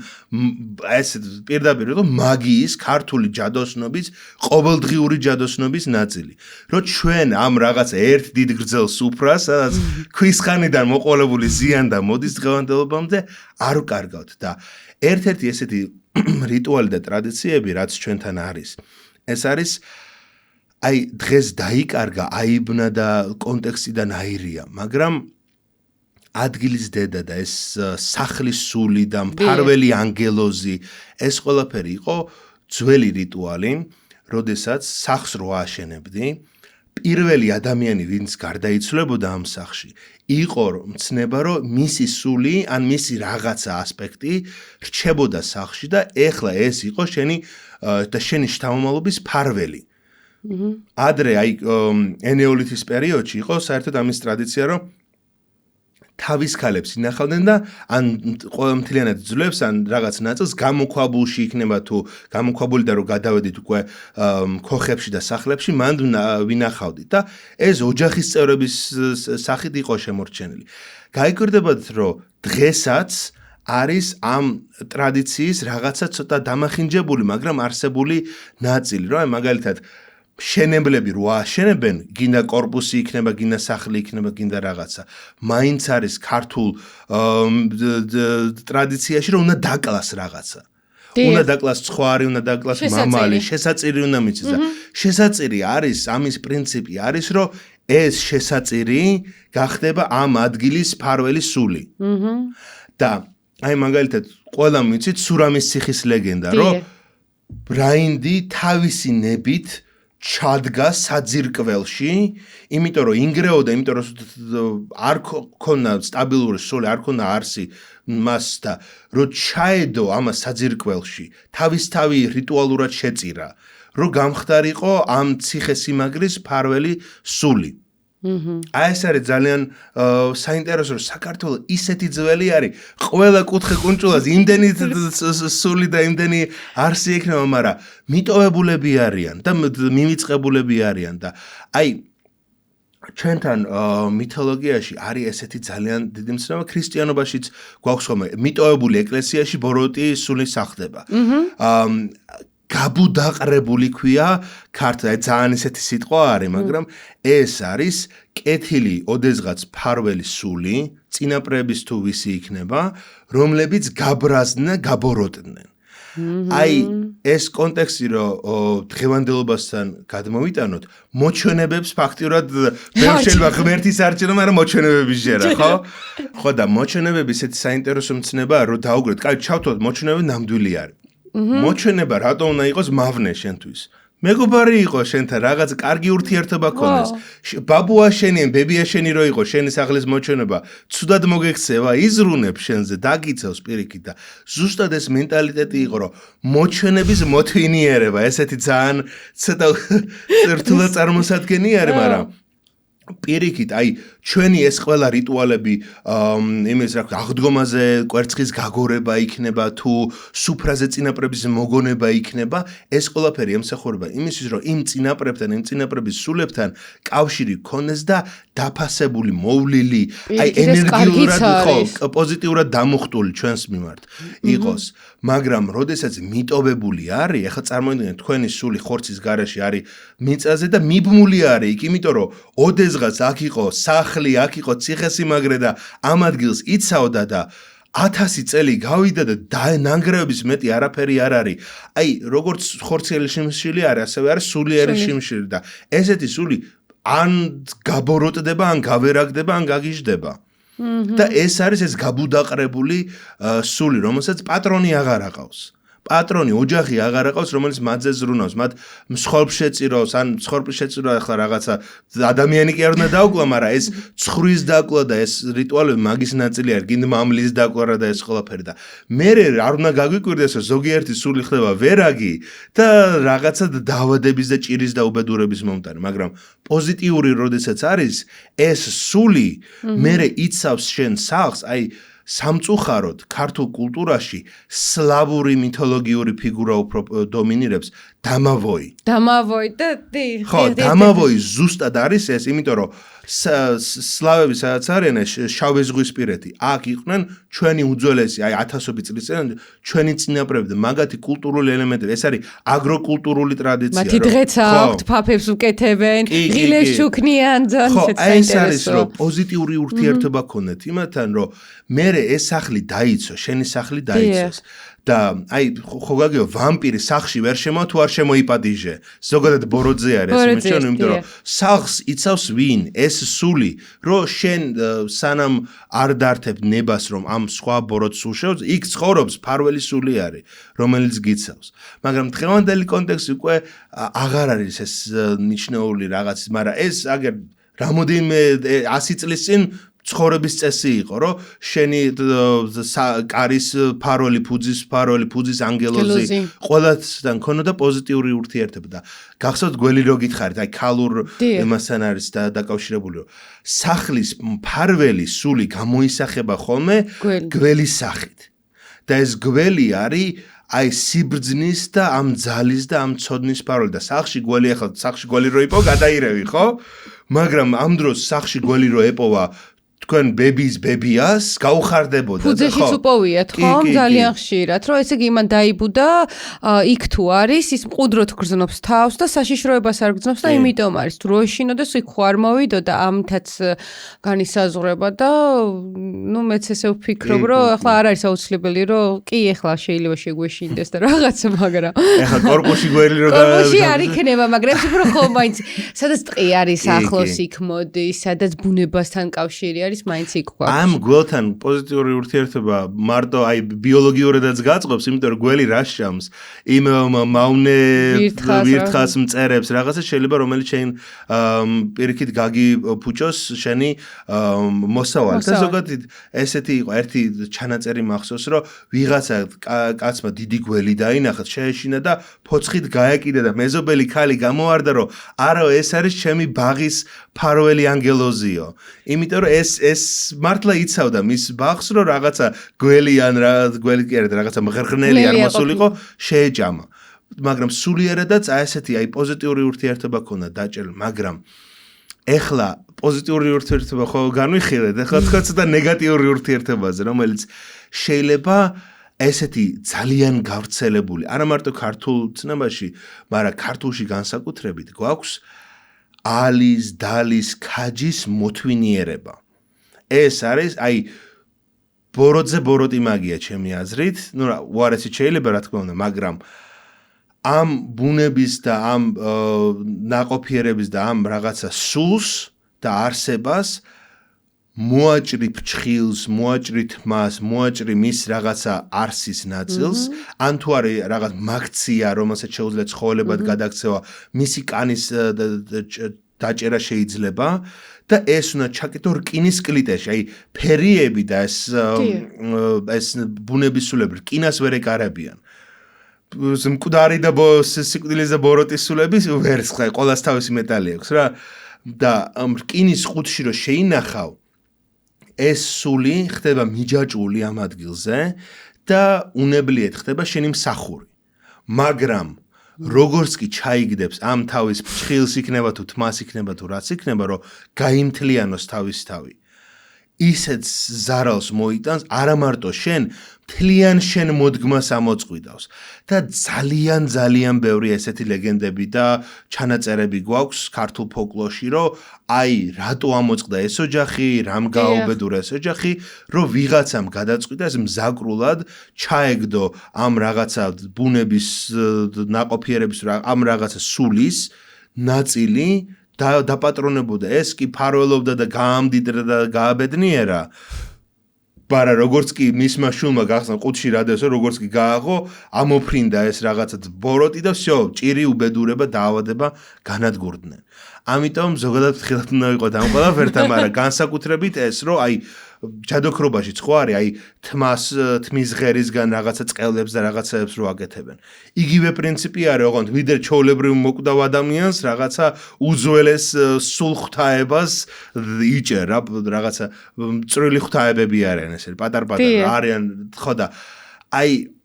ეს პირდაპირ რომ მაგიის, ქართული ჯადოსნობის, ყოველდღიური ჯადოსნობის ნაწილი. რომ ჩვენ ამ რაღაც ერთ დიდ გრძელ სუფრას, სადაც ქვის ხანიდან მოყოლებული ზიანდა მოდის დღევანდელობამდე არ ვკარგავთ და ერთ-ერთი ესეთი რიტუალი და ტრადიციები, რაც ჩვენთან არის. ეს არის აი დღეს დაიკარგა, აიბნა და კონტექსტიდან აირია, მაგრამ ადგილის დედა და ეს სახლის სული და მფარველი ანგელოზი, ეს ყველაფერი იყო ძველი რიტუალი, როდესაც სახლს რო აშენებდი, პირველი ადამიანი, ვინც გარდაიცვლებოდა ამ სახლში, იყო მცნება, რომ მისი სული, ან მისი რაღაცა ასპექტი რჩებოდა სახლში და ეხლა ეს იყო შენი შთამომავლობის ფარველი. ადრე აი ენეოლითის პერიოდში იყო საერთოდ ამის ტრადიცია, რომ თავის ქალებს ინახავდნენ და ან მთლიანად ძვლებს ან რაღაც ნაწილს გამოქვაბულში იქნება თუ გამოქვაბული და რომ გადავედით უკვე ქოხებში და სახლებში მან ვინახავდით და ეს ოჯახის წევრების სახით იყო შემორჩენილი. გაიკვირდებათ რომ დღესაც არის ამ ტრადიციის რაღაცა ცოტა დამახინჯებული, მაგრამ არსებული ნაწილი, რომ მაგალითად შენებლები რო აშენებენ, გინდა კორპუსი იქნება, გინდა სახლი იქნება, გინდა რაღაცა. მაინც არის ქართულ ტრადიციაში, რომ უნდა დაკლას რაღაცა. უნდა დაკლას ცხვარი, უნდა დაკლას მამალი, შესაწირი უნდა მიცეს და შესაწირი არის, ამის პრინციპი არის, რომ ეს შესაწირი გახდება ამ ადგილის ფარველი სული. და აი მაგალითად, ყველამ ვიცით სურამის ციხის ლეგენდა, რომ ბრაინდი თავისი ნებით ჩადგა საძირკველში, იმიტომ რომ ინგრეოდა, იმიტომ რომ არ ქონდა სტაბილური სული, არ ქონდა არსი მას და რომ ჩაედო ამას საძირკველში, თავისთავი რიტუალურად შეწირა, რომ გამხდარიყო ამ ციხესიმაგრის ფარველი სული. აი ეს არის ძალიან საინტერესო, რომ საქართველო ისეთი ძველი არის, ყველა კუთხე კუნჭულას იმდენი სული და იმდენი არსი ექნება, მაგრამ მიტოვებულები არიან და მიმიწყებულები არიან და აი ჩვენთან მითოლოგიაში არის ესეთი ძალიან დიდი მცნობა, ქრისტიანობაშიც გვაქვს ხოლმე მიტოვებული ეკლესიაში ბოროტი სული სახდება. გაბუდაყრებული ქვია ქართულად, ძალიან ესეთი სიტყვა არის, მაგრამ ეს არის კეთილი ოდესღაც ფარველი სული, წინაპრების თუ ვისი იქნება, რომლებიც გაბრაზდნენ, გაბოროტდნენ. აი ეს კონტექსტი რომ დღევანდელობასთან გადმოვიტანოთ, მოჩვენებებს ფაქტიურად ვერ შეიძლება ღმერთის არჩენა, მაგრამ მოჩვენებები შეერა, ხო? ხო და მოჩვენებები ესეთი საინტერესო მცნებაა, რომ დაუგრეთ, კაი, ჩავთვალოთ, მოჩვენებები ნამდვილი არის. მოჩვენება რატო უნდა იყოს მავნე შენთვის? მეგობარი იყო შენთან, რაღაც კარგი ურთიერთობა ქონდეს. ბაბუა შენი, ბებია შენი რო იყო, შენი სახლის მოჩვენება, ცუდად მოგექცევა, იზრუნებ შენზე, დაგიცავს პირიქით და ზუსტად ეს მენტალიტეტი იყო, რომ მოჩვენების მოთვინიერება, ესეთი ძალიან ცოტა რთულად წარმოსადგენიერი, მაგრამ პირიქით, აი ჩვენი ეს ყველა რიტუალები, იმის რა ქვია, აღდგომაზე კვერცხის გაგორება იქნება თუ სუფრაზე წინაპრების მოგონება იქნება, ეს ყველაფერი ემსახურება იმისთვის, რომ იმ წინაპრებთან, იმ წინაპრების სულებთან კავშირი გქონდეს და დაფასებული, მოვლილი, აი ენერგიულად ხო, პოზიტიურად დამუხტული ჩვენს მიმართ იყოს. მაგრამ როდესაც მიტოვებული არის, ახლა წარმოიდგინეთ, თქვენი სული ხორცის გარეშე არის მიწაზე და მიბმული არის იქ, იმიტომ რომ ოდესღაც აქ იყო სახლი, აქ იყო ციხესიმაგრე და ამ ადგილს იცავდა და 1000 წელი გავიდა და ნანგრევების მეტი არაფერი არ არის. აი, როგორც ხორციელი შიმშილი არის, ასევე არის სულიერი შიმშილი და ესეთი სული ან გაბოროტდება, ან გავერაგდება, ან გაგიჟდება. და ეს არის ეს გაბუდაყრებული სული, რომელსაც პატრონი აღარ აყავს. პატრონი, ოჯახი აღარ აყავს, რომელიც მათზე ზრუნავს, მათ მსხვერპლს შეწირავს, ან მსხვერპლის შეწირვა ახლა რაღაცა ადამიანი კი არ უნდა დაუკლა, მაგრამ ეს ცხვრის დაკლა და ეს რიტუალები მაგის ნაწილი არის, გინდა მამლის დაკლა და ეს ყველაფერი და მე არ უნდა გაგვიკვირდეს, რომ ზოგიერთი სული ხდება ვერაგი და რაღაცა დაავადების და ჭირის და უბედურების მომტანი, მაგრამ პოზიტიური როდესაც არის, ეს სული მე იცავს შენ სახლს, აი სამწუხაროდ ქართულ კულტურაში სლავური მითოლოგიური ფიგურა უფრო დომინირებს დამავოი. დამავოი და ხო, დამავოი ზუსტად არის ეს, იმიტომ რომ სლავები სადაც არიან შავი ზღვისპირეთი. აქ იყვნენ ჩვენი უძველესი, აი 1000 წლის წინ ჩვენი წინაპრები და მაგათი კულტურული ელემენტები. ეს არის აგროკულტურული ტრადიცია. მათი დღეც აქვთ, ფაფებს უკეთებენ, ღილეს შუქნიან, ძალიან საინტერესო. ეს არის რომ პოზიტიური ურთიერთობა გქონდეთ იმათთან, რომ მე ეს სახლი დაიცო, შენი სახლი დაიცოს. და აი ხო გაგიო ვამპირი სახლში ვერ შემო თუ არ შემოიპადიჟე. ზოგადად ბოროძე არის ეს მეჩვენე, იმიტომ რომ სახლს იცავს ვინ? ეს სული, რომ შენ სანამ არ დართებ ნებას, რომ ამ სხვა ბოროტს უშევს, იქ ცხოვრობს ფარველი სული არის, რომელიც გიცავს. მაგრამ დღევანდელი კონტექსტი უკვე აღარ არის ეს ნიშნეული რაღაც, მაგრამ ეს აგერ რამოდენიმე 100 წლის წინ ცხოვრების წესი იყო, რომ შენი კარის ფარველი, ფუძის ანგელოზი, ყველასთან ქონოდა პოზიტიური ურთიერთობა და გახსოვთ გველი რო გითხარით, აი ქალურ იმასთან არის დაკავშირებული, რომ სახლის ფარველი სული გამოისახება ხოლმე გველის სახით. და ეს გველი არის აი სიბრძნის და ამ ძალის და ამ ცოდნის ფარველი და სახში გველი რო იპო გადაირევი, ხო? მაგრამ ამ დროს სახში გველი რო ეპოვა თქვენ ბებიის ბებიას გაუხარდებოდა ხო? ფუძეშიც უპოვიათ, ხო? ძალიან ხშირად, რომ ესე იგი იმან დაიბუდა, იქ თუ არის, ის მყუდროდ გრძნობს თავს და საშიშროებას არ გრძნობს და იმიტომ არის თუ რო ეშინოდეს იქ ხო არ მოვიდოდა ამთაც განისაზღვრება და ნუ მეც ესე ვფიქრობ, რომ ახლა არ არის აუცილებელი, რომ კი ახლა შეიძლება შეგვეშინდეს და რაღაცა, მაგრამ ახლა კორპუსი გველი რო კორპუსი არ იქნება, მაგრამ ეს უფრო ხო მაინც სადაც ტყი არის ახლოს იქ მოდის, სადაც ბუნებასთან კავშირი არის მაინც იქ გვაქვს. ამ გველთან პოზიტიური ურთიერთობა მარტო აი ბიოლოგიურადაც გაწყობს, იმიტომ რომ გველი რა შამს, იმ მავნე ვირთხას მწერებს, რაღაცა შეიძლება რომელიც შენ პირიქით გაგიფუჭოს შენი მოსავალი. და ზოგადად ესეთი იყო ერთი ჩანაწერი მახსოვს, რომ ვიღაცა კაცმა დიდი გველი დაინახა, შეეშინა და ფოცხით გაეკიდა და მეზობელი ქალი გამოვარდა, რომ არა ეს არის ჩემი ბაღის ფარველი ანგელოზიო. იმიტომ რომ ეს მართლა იცავდა მის ბაღს, რომ რაღაცა გველი კი არა, რაღაცა მღრღნელი არ მოსულიყო, შეეჭამა. მაგრამ სულიერადაც ესეთი აი პოზიტიური ურთიერთობა ქონდა დაჭერილი, მაგრამ ეხლა პოზიტიური ურთიერთობა ხო განვიხილეთ, ეხლა თქვა ცოტა ნეგატიური ურთიერთობაზე, რომელიც შეიძლება ესეთი ძალიან გავრცელებული, არა მარტო ქართულ ცნებაში, მაგრამ ქართულში განსაკუთრებით გვაქვს ალის, დალის, ქაჯის მოთვინიერება. ეს არის, აი, ბოროტი მაგია ჩემი აზრით, ნუ უარესით შეიძლება რა თქმა უნდა, მაგრამ ამ ბუნების და ამ ნაყოფიერების და ამ რაღაცა სულს და არსებას მოაჭრი ფრჩხილს, მოაჭრი თმას, მოაჭრი მის რაღაცა არსის ნაწილს, ან თუ არის რაღაც მაქცია, რომელსაც შეუძლია ცხოველებად გადაქცევა, მისი კანის დაჭერა შეიძლება და ეს უნდა ჩაკეთო რკინის კლიტეში, აი ფერიები და ეს ბუნებისულები რკინას ვერ ეკარებიან. მკვდარი და სიკვდილის და ბოროტის სულები ვერს ხა, ყოველას თავისი მეტალი აქვს რა და რკინის ყუთში რო შეინახავ ეს სული ხდება მიჯაჭვული ამ ადგილზე და უნებლიეთ ხდება შენი მსახური. მაგრამ როგორც კი ჩაიგდებს ამ თავის ფრჩხილს იქნება თუ თმას იქნება თუ რაც იქნება, რომ გაიმთლიანოს თავის თავი. ისეთ ზარალს მოიტანს არა მარტო შენ, მთლიან შენ მოდგმას ამოწყვიდავს და ძალიან ბევრი ესეთი ლეგენდები და ჩანაწერები გვაქვს ქართულ ფოლკლორში, რომ აი რატო ამოწყდა ეს ოჯახი, რამ გააუბედურა ეს ოჯახი, რომ ვიღაცამ გადაწყვიტა ეს მზაკრულად ჩაეგდო ამ რაღაცა ბუნების ნაყოფიერების ამ რაღაცა სულის ნაწილი და დაპატრონებოდა ეს კი ფარველობდა და გაამდიდრა და გააბედნიერა. Bara როგორც კი მისმა შულმა გახსნა ყუთში რადესო როგორც კი გააღო ამოფრინდა ეს რაღაცა ბოროტი და всё ჭირი უბედურება დაავადება განადგურდნენ. ამიტომ ზოგადად ფრთხილად უნდა ვიყოთ ამ ყველაფერთან, მაგრამ განსაკუთრებით ეს რომ აი ჯადოქრობაში ხო არის აი თმის ღერისგან რაღაცა წყევლებს და რაღაცებს რო აკეთებენ. იგივე პრინციპი არის, ოღონდ ვიდრე ჩვეულებრივ მოკვდავ ადამიანს რაღაცა უძველეს სულ ღვთაებას იჭერ რა რაღაცა წვრილი ღვთაებები არიან ესე პატარ-პატარა არიან ხო და აი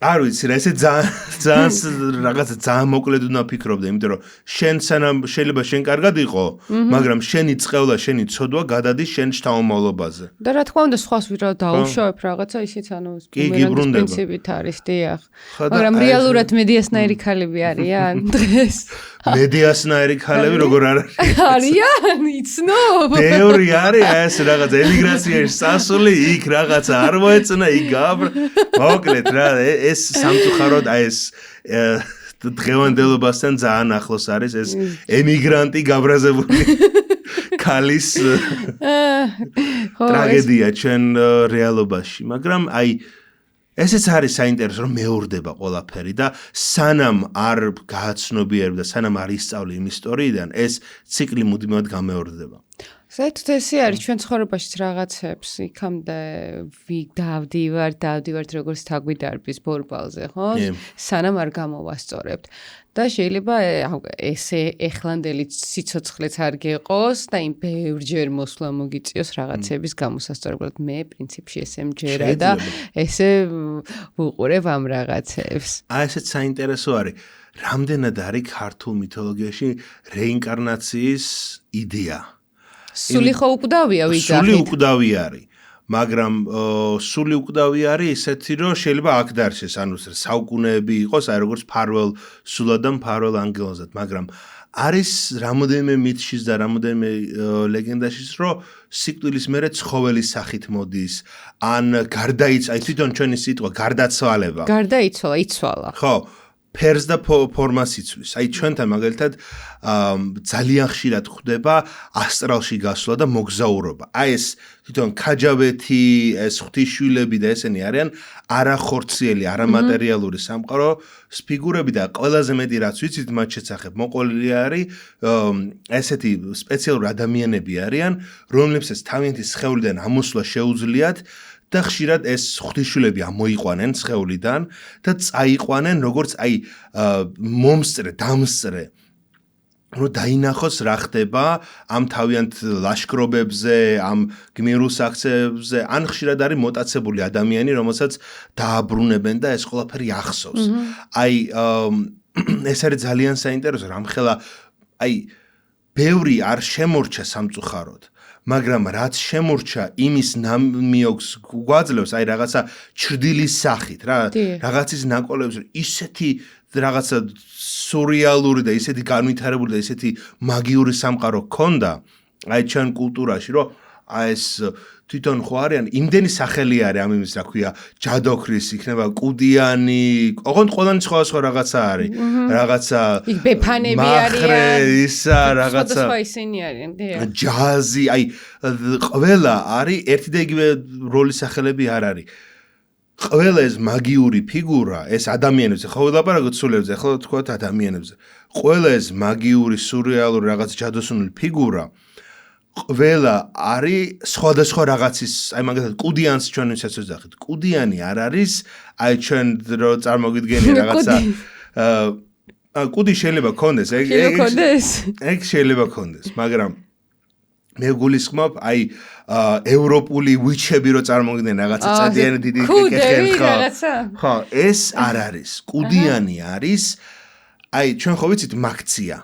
არ ვიცი რა ესე ძალიან რაღაცა ძალიან მოკლედ უნდა ფიქრობდე, იმიტომ რომ შენ სანამ შეიძლება შენ კარგად იყო, მაგრამ შენი წყევლა, შენი ცოდვა გადადის შენ შთამომავლობაზე. და რა თქმა უნდა სხვას ვირა დაუშავებ რაღაცა ისიც ანუ პრინციპით არის, დიახ. მაგრამ რეალურად მედიასნაირი ქალები არიან დღეს. მედიასნაირი ქალები როგორ არიან? იცნობ? ბევრი არის ეს რაღაცა ემიგრაციაში სასული, იქ რაღაცა არ მოეწონა, იქ მოკლედ რა ეს სამწუხაროდ აი ეს დღევანდელობასთან ძალიან ახლოს არის ეს ემიგრანტი გაბრაზებული ქალის ტრაგედია ჩვენ რეალობაში, მაგრამ აი ესეც არის საინტერესო რომ მეორდება ყველაფერი და სანამ არ გააცნობიერებ და სანამ არ ისწავლი იმ ისტორიიდან ეს ციკლი მუდმივად გამეორდება. საერთოდ ესე არის ჩვენ ცხოვრებაშიც რაღაცებს იქამდე დავდივართ როგორც თაგვიდარბის ბორბალზე, ხო? სანამ არ გამოვასწორებთ. და შეიძლება ესე ეხლანდელი სიცოცხლეც არ გეყოს და იმ ბევრჯერ მოსვლა მოგიწიოს რაღაცების გამოსასწორებლად. მე პრინციპში ესე მჯერა და ესე ვუყურებ ამ რაღაცებს. აი ესეც საინტერესო არის. რამდენად არის ქართულ მითოლოგიაში რეინკარნაციის იდეა? სული ხო უკვდავია ვიძახით. სული უკვდავი არის. მაგრამ სული უკვდავი არის ისეთი რომ შეიძლება აქ დარჩეს, ანუ საუკუნეები იყოს, აი როგორც ფარველ სულად და ფარველ ანგელოზად, მაგრამ არის რამოდენიმე მითშიც და რამოდენიმე ლეგენდაშიც რომ სიკვდილის მერე ცხოველის სახით მოდის, ან გარდაიცვალა, აი თვითონ ჩვენი სიტყვა გარდაცვალება. გარდაიცვალა, იცვალა. ხო. ფერს და ფორმას იცვლის. აი ჩვენთან მაგალითად ძალიან ხშირად ხდება ასტრალში გასვლა და მოგზაურობა. აი ეს თვითონ ქაჯავეთი, ეს ღვთისშვილები და ესენი არიან არახორციელი, არამატერიალური სამყაროს ფიგურები და ყველაზე მეტი რაც ვიცით მათ შესახებ მოყოლილი არის ესეთი სპეციალური ადამიანები არიან, რომლებსაც თავიანთი სხეულიდან ამოსვლა შეუძლიათ და ხშირად ეს ღვთისშვილები ამოიყვანენ სხეულიდან და წაიყვანენ როგორც აი მომსწრე, დამსწრე რომ დაინახოს რა ხდება ამ თავიანთ ლაშქრობებზე, ამ გმირულ საქციებზე, ან ხშირად არის მოტაცებული ადამიანი, რომელსაც დააბრუნებენ და ეს ყველაფერი ახსოვს. აი ეს არის ძალიან საინტერესო, რამხელა აი ბევრი არ შემორჩა სამწუხაროდ. მაგრამ რაც შემორჩა იმის ნამიოქს გვაძლევს აი რაღაცა ჩრდილის სახით რა რაღაცის ნაკოლებს ისეთი რაღაცა სურეალური და ისეთი განვითარებული და ისეთი მაგიური სამყარო ქონდა აი ჩვენ კულტურაში რომ ეს თვითონ ხო არიან იმდენი სახელი არის ამ იმის რა ქვია ჯადოქრის იქნება კუდიანი ოღონდ ყველანი სხვა რაღაცა არის რაღაცა იქ ბეფანები არიან ისა რაღაცა სხვა ისინი არიან ჯაზი აი ყველა არის ერთი და იგივე როლის სახელები არ არის ყველა ეს მაგიური ფიგურა ეს ადამიანებზე ხო ვილაპარაკოთ სულებზე ხო თქვათ ადამიანებზე ყველა ეს მაგიური სურეალური რაღაც ჯადოსნული ფიგურა ყველა არის სხვადასხვა რაღაცის, აი მაგალითად კუდიანს ჩვენ ვისაც ვძახით. კუდიანი არ არის, აი ჩვენ რო წარმოგიდგენია რაღაცა კუდი შეიძლება გქონდეს, ეგ შეიძლება გქონდეს, მაგრამ მე გულისხმობ, აი ევროპული ვიჩები რო წარმოგიდგენ რაღაცა წედიანი დიდი კეხები ხო, ეს არ არის. კუდიანი არის, აი ჩვენ ხო ვიცით მაქცია.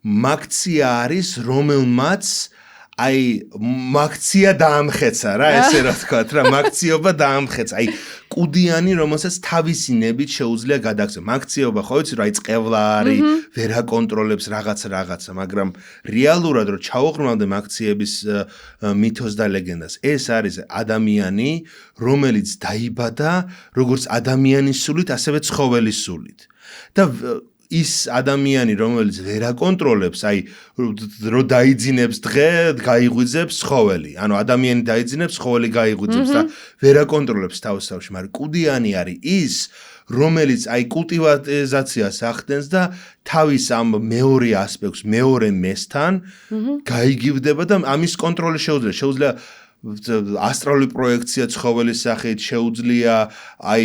მაქცია არის რომელმაც აი მაქცია დაამხეცა რა ესე რა თქვათ რა მაქციობა დაამხეცა აი კუდიანი რომელსაც თავისი ნებით შეუძლია გადაგცემა მაქციობა ხო ვიცი რა აი წყევლა არის ვერ აკონტროლებს რაღაცა მაგრამ რეალურად რო ჩაუღრმავდე მაქციების მითოს და ლეგენდას ეს არის ადამიანი რომელიც დაიბადა როგორც ადამიანის სულით ასევე ცხოველის სულით და ის ადამიანი რომელიც ვერ აკონტროლებს, აი რო დაიძინებს დღე, გაიღვიძებს ცხოველი. ანუ ადამიანი დაიძინებს, ცხოველი გაიღვიძებს და ვერ აკონტროლებს თავს თავში, მაგრამ კუდიანი არის ის, რომელიც აი კულტივიზაციას ახდენს და თავის ამ მეორე ასპექტს, მეორე მესთან გაიგივდება და ამის კონტროლი შეუძლია ასტრალური პროექცია ცხოველის სახით შეუძლია აი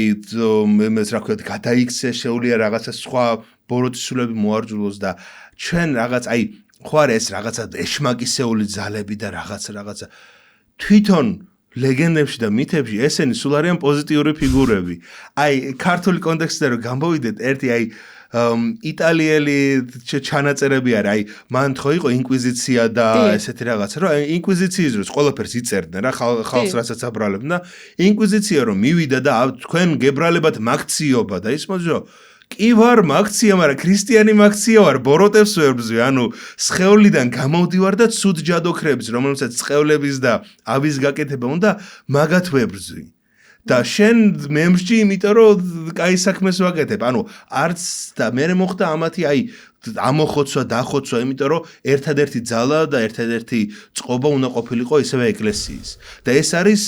ეს რა ქვია გადაიქცეს შეუძლია რაღაცა სხვა ბოროტისულები მოარჯულოს და ჩვენ რაღაც აი ხო არა ეს რაღაცა ეშმაკისეული ძალები და რაღაცა თვითონ ლეგენდებში და მითებში ესენი სულ არიან პოზიტიური ფიგურები აი ქართული კონტექსტიდან რომ გამოვიდეთ ერთი აი იტალიელი ჩანაწერები არის აი მან ხო იყო ინკვიზიცია და ესეთი რაღაცა რომ ინკვიზიციის დროს ყველაფერს იწერდნენ რა ხალხს რასაც აბრალებდნენ და ინკვიზიცია რომ მივიდა და თქვენ გებრალებათ მაქციობა და ის მოძო კი ვარ მაქცია, მაგრამ ქრისტიანი მაქცია ვარ, ბოროტებს ვერ ბზვი, ანუ სხეულიდან გამოვდივარ და ცუდ ჯადოქრებს, რომელსაც სხეულების და ავის გაკეთება უნდა, მაგათ ვერ ბზვი. და შენ მემსჯი, იმიტომ რომ კაი საქმეს ვაკეთებ. ანუ არც და მე მოხდა ამათი აი ამოხოცვა, დახოცვა, იმიტომ რომ ერთადერთი ძალა და ერთადერთი წყობა უნდა ყოფილიყო ისევე ეკლესიის. და ეს არის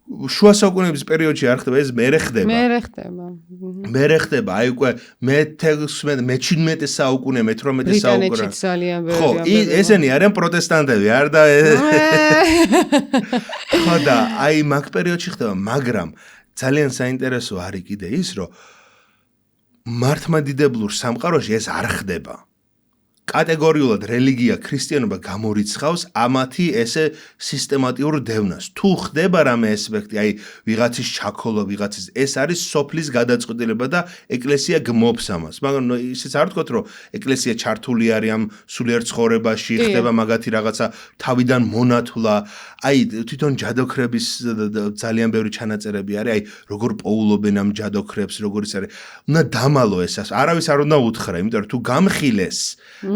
შუა საუკუნეების პერიოდში არ ხდება ეს მერე ხდება აი უკვე მე-17 საუკუნე მე-18 საუკუნე ხო ესენი არიან პროტესტანტები არ და ხო და აი მაგ პერიოდში ხდება მაგრამ ძალიან საინტერესო არის კიდე ის რომ მართლმადიდებლურ სამყაროში ეს არ ხდება კატეგორიულად რელიგია ქრისტიანობა გამორიცხავს ამათი ესე სისტემატიურ დევნას. თუ ხდება რამე ასპექტი, აი ვიღაცის ჩაქოლო, ვიღაცის ეს არის სოფლის გადაწყვეტილება და ეკლესია გმობს ამას. მაგრამ ისიც არ ვთქვათ, რომ ეკლესია ჩართული არის ამ სულიერ ცხოვრებაში, ხდება მაგათი რაღაცა თავიდან მონათვლა. აი თვითონ ჯადოქრების ძალიან ბევრი ჩანაწერები არის, აი როგორ პოულობენ ამ ჯადოქრებს, როგორ ის არის. უნდა დამალო ეს, არავის არ უნდა უთხრა, იმიტომ რომ თუ გამხილეს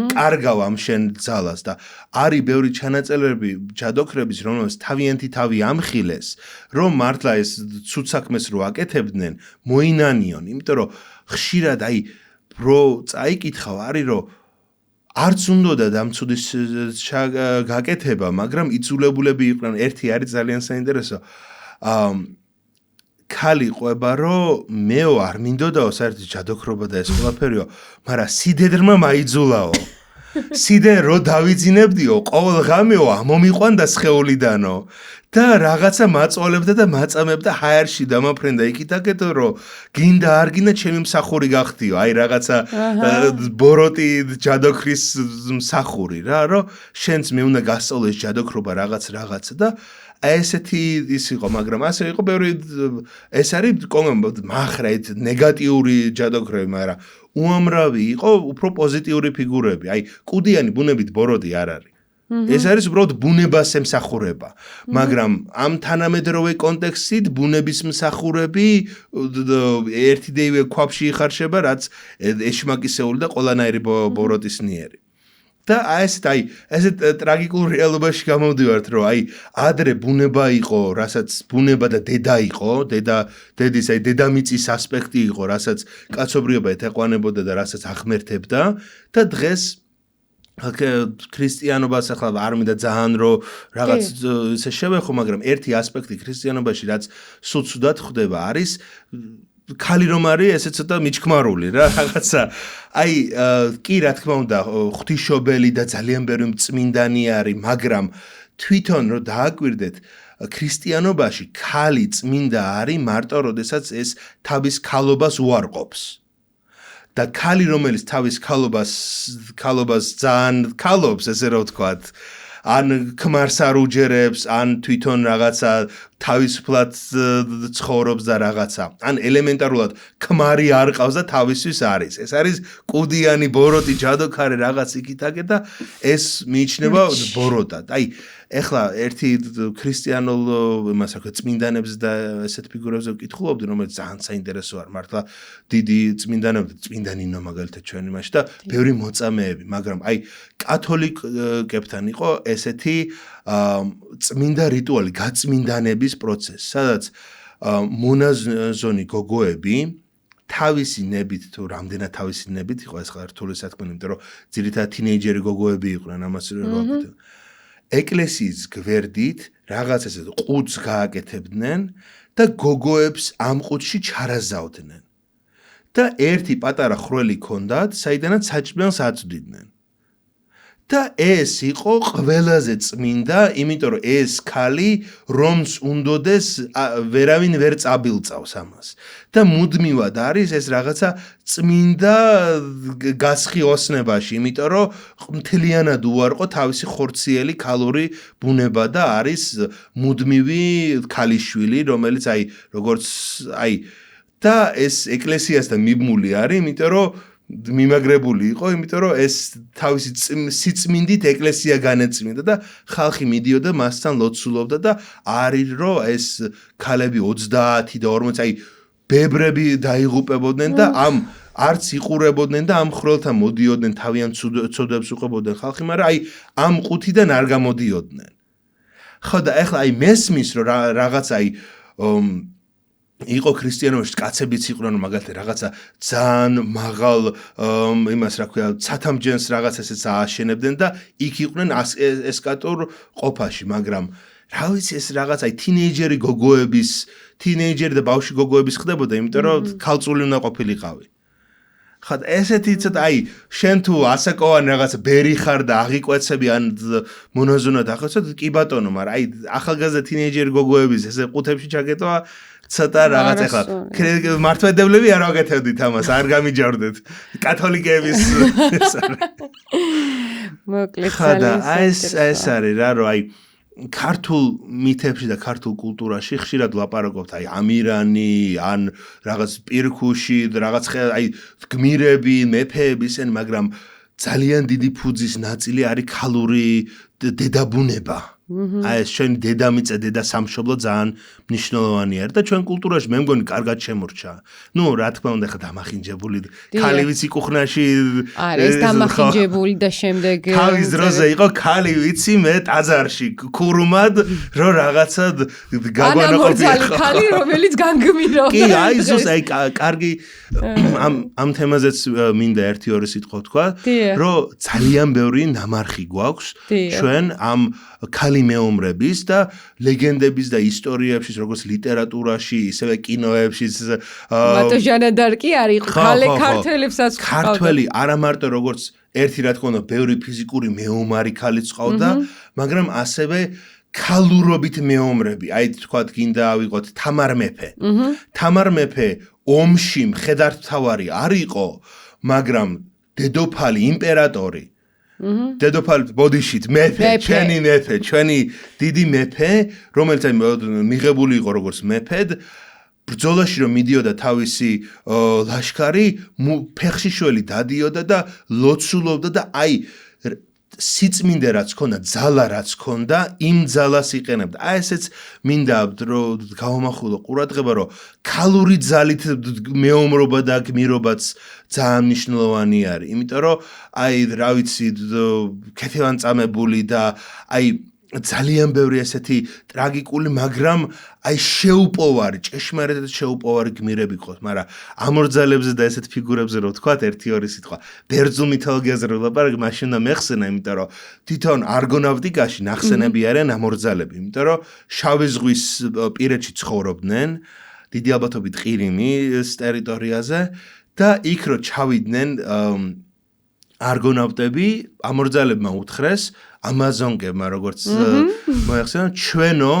კარგავ ამ შენ ძალას და არის ბევრი ჩანაწერები ჯადოქრების რომელსაც თავიანთი თავი ამხილეს რომ მართლა ეს ცუდ საქმეს რო აკეთებდნენ მოინანიონ იმიტომ რომ ხშირად აი რო წაიკითხავ არის რომ არც უნდოდა დამცუდის გაკეთება მაგრამ იძულებულები იყვნენ ერთი არის ძალიან საინტერესო ქალი ყვება რომ მეო არ მინდოდაო საერთოდ ჯადოქრობა და ეს ყველაფერიო მაგრამ სიდედრმა მაიძულაო სიდე რო დავიძინებდიო ყოველ ღამეო ამომიყვანდა სხეულიდანო და რაღაცა მაწოლებდა და მაწამებდა ჰაერში დამაფრენდა იქითაკეთო რომ გინდა არ გინდა ჩემი მსახური გახდიო აი რაღაცა ბოროტი ჯადოქრის მსახური რა რომ შენც მე უნდა გასწავლეს ჯადოქრობა რაღაცა და ესეთი ის იყო, მაგრამ ასე იყო ბევრი ეს არის მახრა ნეგატიური ჯადოქრები, მაგრამ უამრავი იყო უფრო პოზიტიური ფიგურები. აი, კუდიანი ბუნებით ბოროტი არ არის. ეს არის უბრალოდ ბუნებას ემსახურება. მაგრამ ამ თანამედროვე კონტექსტით ბუნების მსახურები ერთი დეივე ქვაბში იხარშება, რაც ეშმაკისეული და ყველანაირი ბოროტისნიერი. და ესეთ ტრაგიკულ რეალობაში გამოვდივართ, რომ ადრე ბუნება იყო, რასაც ბუნება და დედა იყო, დედის დედამიწის ასპექტი იყო, რასაც კაცობრიობა ეთეყვანებოდა და რასაც ახმერთებდა და დღეს ქრისტიანობას ახლა არ მინდა ძალიან რომ რაღაც ესე შევეხო, მაგრამ ერთი ასპექტი ქრისტიანობაში რაც სულცუდად ხდება არის ქალი რომ არის ესე ცოტა მიჩქმარული რა რაღაცა კი რა თქმა უნდა ღვთისმშობელი და ძალიან ბევრი წმინდანი არის მაგრამ თვითონ რომ დააკვირდეთ ქრისტიანობაში ქალი წმინდა არის მარტო როდესაც ეს თავის ქალობას უარყოფს და ქალი რომელიც თავის ქალობას ძალიან ქალობს ესე რა ვთქვათ ან ქმარს არ უჯერებს ან თვითონ რაღაცა თავისუფლად ცხოვრობს და რაღაცა ან ელემენტარულად ქმარი არ ყავს და თავისთვის არის ეს არის კუდიანი ბოროტი ჯადოქარი რაღაც იქითაკე და ეს მიიჩნევა ბოროტად ეხლა ერთი ქრისტიანულ იმას რა ქვია წმინდანებს და ესეთ ფიგურებზე ვკითხულობდი რომელიც ძალიან საინტერესო არ მართლა დიდი წმინდანები წმინდანინო მაგალითად ჩვენ იმაში და ბევრი მოწამეები მაგრამ კათოლიკებთან იყო ესეთი წმინდა რიტუალი გაწმინდანების პროცესი სადაც მონაზონი გოგოები თავისი ნებით თუ რამდენად თავისი ნებით იყო ეს ხარ რთული სათქმელი იმიტომ რომ ძირითადად თინეიჯერი გოგოები იყვნენ ამას რო აკეთებდნენ ეკლესიის გვერდით რაღაც ესე ყუთს გააკეთებდნენ და გოგოებს ამ ყუთში ჩარაზავდნენ და ერთი პატარა ხრელი ჰქონდათ საიდანაც საჭმელს აწვდიდნენ და ეს იყო ყველაზე წმინდა იმიტომ რომ ეს ქალი რომს უნდოდეს ვერავინ ვერ წაბილწავს ამას და მუდმივად არის ეს რაღაცა წმინდა გასხი ოსნებაში იმიტომ რომ მთლიანად უარყო თავისი ხორციელი ქალური ბუნება და არის მუდმივი ქალიშვილი რომელიც როგორც და ეს ეკლესიასთან მიბმული არის იმიტომ რომ მიმაგრებული იყო, იმიტომ რომ ეს თავისი სიწმინდით ეკლესია განეწმინდა და ხალხი მიდიოდა მასთან ლოცულობდა და არის რომ ეს ქალები 30 და 40 ბებრები დაიღუპებოდნენ და არც იყურებოდნენ და ამ ხრელთან მოდიოდნენ თავიანთ ცოდებს უყებოდნენ ხალხი, მაგრამ ამ ყუთიდან არ გამოდიოდნენ. ხო და ეხლა მესმის რომ რაღაც იყო ქრისტიანობაში კაცებიც იყვნენ მაგალითად რაღაცა ძალიან მაღალ იმას რა ქვია ცათამჯენს რაღაც ესეც ააშენებდნენ და იქ იყვნენ ესკატურ ყოფაში მაგრამ რა ვიცი ეს რაღაც თინეიჯერი და ბავშვი გოგოების ხდებოდა იმიტომ რომ ქალწული უნდა ყოფილიყავი ხა ესეთი ცოტა შენ თუ ასაკოვანი რაღაც ბერი ხარ და აღიკვეცები ან მონაზონად ახოცოთ კი ბატონო მაგრამ ახალგაზრდა თინეიჯერი გოგოების ესე ყუთებში ჩაგეტვა ცოტა რაღაც ახლა მართლმადიდებლები არ ვაკეთებდით ამას არ გამიჯავრდეთ კათოლიკეების მოკლედ ხადა ეს არის რა რომ ქართულ მითებში და ქართულ კულტურაში ხშირად ლაპარაკობთ ამირანი ან რაღაც პირქუში რაღაც გმირები მეფეები ისინი მაგრამ ძალიან დიდი ფუძის ნაწილი არის ქალური დედაბუნება ეს ჩვენი დედამიწა დედა სამშობლო ძალიან მნიშვნელოვანი არის და ჩვენ კულტურაში მე მგონი კარგად შემორჩა. ნუ რა თქმა უნდა ხა დამახინჯებული ქალი ვიცი კუხნაში არის დამახინჯებული და შემდეგ თავის დროზე იყო ქალი ვიცი მე ტაძარში ქურუმად რომ რაღაცა გაგვანაყოფილიყო. ქალი რომელიც განგმირო. კი ზუსტ კარგი ამ თემაზეც მინდა 1-2 სიტყვა თქვა რომ ძალიან ბევრი ნამარხი გვაქვს ჩვენ ამ ქალი მეომრების და ლეგენდების და ისტორიებში როგორც ლიტერატურაში ისევე კინოებში მათო ჟანა დარკი არის ქართველებსაც ქართველი არა მარტო როგორც ერთი რა თქმა უნდა ბევრი ფიზიკური მეომარი ქალიც ყავდა მაგრამ ასევე ქალურობით მეომრები თქვათ გინდა ავიღოთ თამარ მეფე თამარ მეფე ომში მხედართმთავარი არ იყო მაგრამ დედოფალი იმპერატორი დედოფალი ბოდიშით მეფე ჩვენი მეფე ჩვენი დიდი მეფე რომელიც მიღებული იყო როგორც მეფედ ბრძოლაში რომ მიდიოდა თავისი ლაშქარი ფეხშიშველი დადიოდა და ლოცულობდა და სიწმინდე რაც ქონდა, ძალა რაც ქონდა, იმ ძალას იყენებდა. ესეც მინდა რომ გავამახვილო ყურადღება, რომ ქალური ძალით მეომრობა და გმირობაც ძალიან მნიშვნელოვანი არის. იმიტომ რომ რა ვიცი, ქეთევანწამებული და ძალიან ბევრი ესეთი ტრაგიკული, მაგრამ შეუპოვარი, ჭეშმარიტად შეუპოვარი გმირები ყავს, მაგრამ ამორძალებზე და ესეთ ფიგურებზე რო ვთქვათ, 1-2 სიტყვა. ბერძნულ მითოლოგიაზე რო ვლაპარაკი, მაშინ უნდა მეხსენა, იმიტომ რომ თვითონ არგონავტიკაში ნახსენები არიან ამორძალები, იმიტომ რომ შავი ზღვის პირეთში ცხოვრობდნენ, დიდი ალბათობით ყირიმის ტერიტორიაზე და იქ რო ჩავიდნენ არგონავტები, ამორძალებმა უთხრეს ამაზონკებმა, როგორც მოიხსენოთ, ჩვენო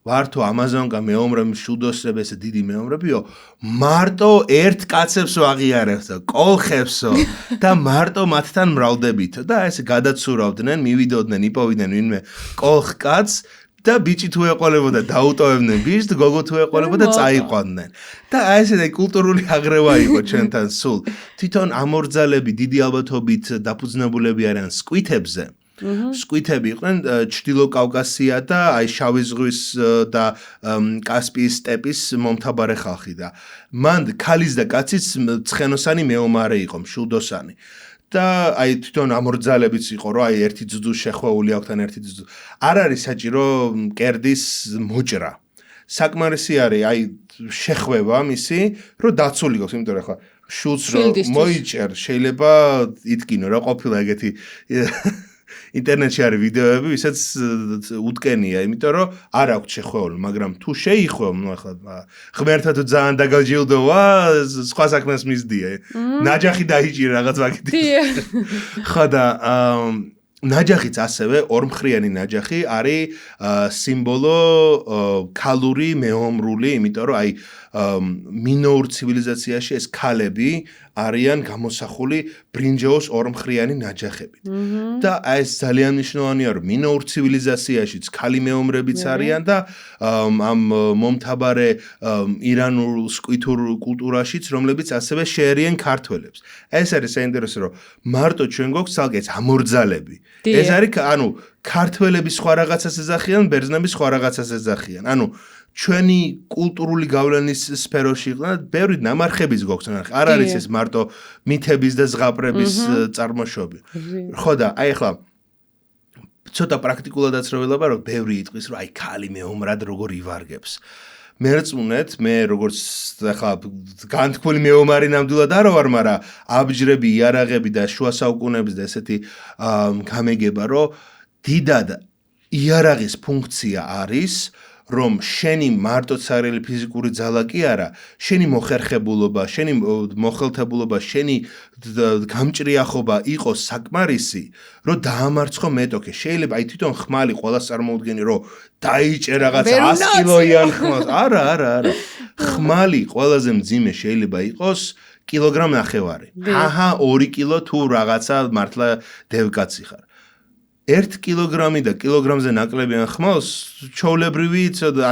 ვართო ამაზონკა მეომრები, მშვიდოსნები, ესე დიდი მეომრებიო, მარტო ერთ კაცებს ვაღიარებსო, კოლხებსო და მარტო მათთან მრავლდებითო და ესე გადაცურავდნენ, მივიდოდნენ, იპოვიდნენ ვინმე კოლხ კაცს და ბიჭი თუ ეყოლებოდა დაუტოვებდნენ ბიჭს, გოგო თუ ეყოლებოდა წაიყვანდნენ. და ესეთი კულტურული აღრევა იყო ჩვენთან სულ. თვითონ ამორძალები დიდი ალბათობით დაფუძნებულები არიან სკვითებზე. სკვითები იყვნენ ჩრდილო კავკასია და შავი ზღვის და კასპიის სტეპის მომთაბარე ხალხი და მან ქალის და კაცის ცხენოსანი მეომარე იყო, მშვილდოსანი. და თვითონ ამორძალებიც იყო, რომ ერთი ძუძუ შეხვეული აქვს ერთი ძუძუ. არ არის საჭირო მკერდის მოჭრა. საკმარისი არის შეხვევა მისი, რომ დაცული გქოს, იმიტომ რომ ხა შულს რო მოიჭერ, შეიძლება ითქინო რა ყოფილა ეგეთი ინტერნეტში არის ვიდეოები, ვისაც უტკენია, იმიტომ რომ არ აქვს შეხვეული, მაგრამ თუ შეიხვევ, ნუ ახლა ღმერთად ძალიან დაგაჯილდოვა, სხვა საქმეს მისდია. ნაჯახი დაიჭირა რაღაც ვაკეთი. ხო და ნაჯახიც ასევე ორმხრიანი ნაჯახი არის სიმბოლო ქალური, მეომრული, იმიტომ რომ მინოურ ცივილიზაციაში ეს ქალები არიან გამოსახული ბრინჯაოს ორმხრიანი ნაჯახებით. და ეს ძალიან მნიშვნელოვანია, რომ მინოურ ცივილიზაციაშიც ქალი მეომრებიც არიან და ამ მომთაბარე ირანულ სკვითურ კულტურაშიც, რომლებიც ასევე შეერიან ქართველებს. ეს არის საინტერესო, რომ მარტო ჩვენ გვაქვს ცალკე ამორძალები. ეს არის, ქართველები სხვა რაღაცას ეძახიან, ბერძნები სხვა რაღაცას ეძახიან. ჩვენი კულტურული გავლენის სფეროში იყვნენ, ბევრი ნამარხებიც გვაქვს. არ არის ეს მარტო მითების და ზღაპრების წარმოშობი. ხო და ახლა ცოტა პრაქტიკულადაც რო ველაპარაკო, ბევრი იტყვის, რომ ქალი მეომრად როგორ ივარგებს. მერწმუნეთ, მე როგორც ახლა განთქმული მეომარი ნამდვილად არ ვარ, მაგრამ აბჯრები, იარაღები და შუა საუკუნეების და ესეთი გამეგება, რომ დიდად იარაღის ფუნქცია არის, რომ შენი მარტო ცარიელი ფიზიკური ძალა კი არა, შენი მოხერხებულობა, შენი მოხელთებულობა, შენი გამჭრიახობა იყოს საკმარისი, რომ დაამარცხო მეტოქე. შეიძლება თვითონ ხმალი ყველას წარმოუდგენი, რომ დაიჭე რაღაცა 100 კილოიან ხმალს. არა. ხმალი ყველაზე მძიმე შეიძლება იყოს კილოგრამ ნახევარი. 2 კილო თუ რაღაცა მართლა დევკაცი ხარ. 1 კილოგრამი და კილოგრამზე ნაკლებიან ხმალს ჩოვლებრივი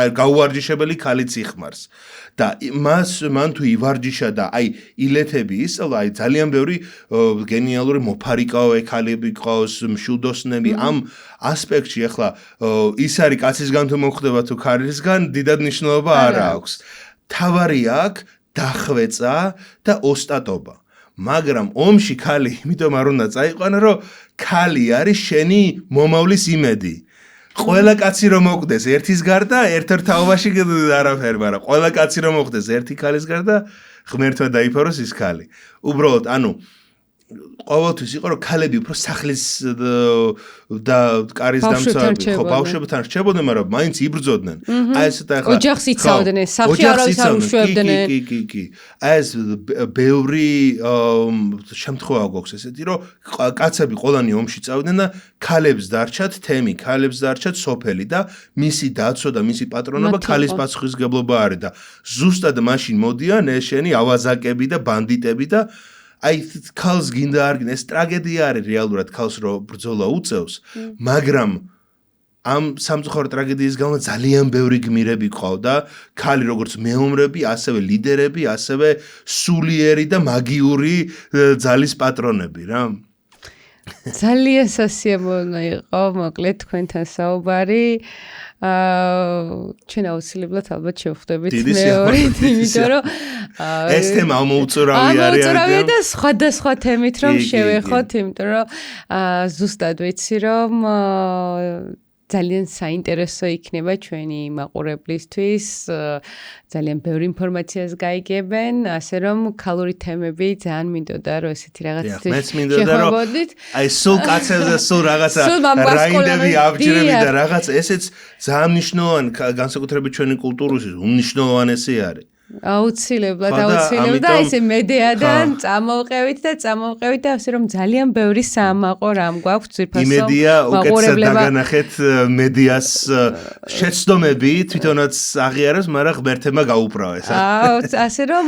გაუვარჯიშებელი ქალიც იხმარს. და მან თუ ივარჯიშა და ილეთები ისწავლა, ძალიან ბევრი გენიალური მოფარიკაო ქალები ყავს, მშვიდოსნები ამ ასპექტში ახლა ის არის კაცისგან თუ მოხდება თუ ქალისგან, დიდად მნიშვნელობა არ აქვს. თავარი აქვს დახვეწა და ოსტატობა. მაგრამ ომში ქალი იმიტომ არ უნდა წაიყვანა, რომ ქალი არის შენი მომავლის იმედი. ყველა კაცი რომ მოკვდეს ერთის გარდა, ერთ-ერთ თაობაში არაფერი, მაგრამ ყველა კაცი რომ მოკვდეს ერთი ქალის გარდა, ღმერთმა დაიფაროს ის ქალი. უბრალოდ, ყოველთვის იყო რომ ქალები უფრო სახლის და კარის დამცავები, ხო, ბავშვებთან რჩებოდნენ, მაგრამ მაინც იბრძოდნენ. ესეთ ახლა ოჯახს იცავდნენ, სახში არავის არ უშვებდნენ. კი. ეს ბევრი შემთხვევა გვაქვს ესეთი, რომ კაცები ყველანი ომში წავიდნენ და ქალებს დარჩათ თემი, ქალებს დარჩათ სოფელი და მისი დაცვა და მისი პატრონობა ქალის პასუხისგებლობა არის და ზუსტად მაშინ მოდიან ეს შენი ავაზაკები და ბანდიტები და ქალს გინდა არ გინდა, ეს ტრაგედია არის რეალურად ქალს რო ბრძოლა უწევს, მაგრამ ამ სამწუხარო ტრაგედიის გამო ძალიან ბევრი გმირები ყავდა, ქალი როგორც მეომრები, ასევე ლიდერები, ასევე სულიერი და მაგიური ძალის პატრონები რა. ძალიან სასიამოვნო იყო, მოკლედ თქვენთან საუბარი. ჩვენ აუცილებლად ალბათ შევხვდებით მეორედ, იმიტომ რომ ეს თემა მოუწურავი არის. მოუწურავია და სხვადასხვა თემით რომ შევეხოთ, იმიტომ რომ ზუსტად ვიცი რომ ძალიან საინტერესო იქნება ჩვენი მაყურებლისთვის, ძალიან ბევრი ინფორმაციას გაიგებენ, ასე რომ ქალური თემები ძალიან მინდოდა რომ ესეთი რაღაცის მეც მინდოდა რომ აი სულ კაცებზე სულ რაღაცა რაინდები აბჯრები და რაღაც ესეც ძალიან მნიშვნელოვანი განსაკუთრებით ჩვენი კულტურისთვის უმნიშვნელოვანესი არის. აუცილებლად და ესე მედეადან წამოვყევით და ასე რომ ძალიან ბევრი საამაყო რამ გვაქვს ძირფასო იმედია უკეთესად დაგანახეთ მედიას შეცდომები თვითონაც აღიარებს, მაგრამ ღმერთებმა გაუправეს. ასე რომ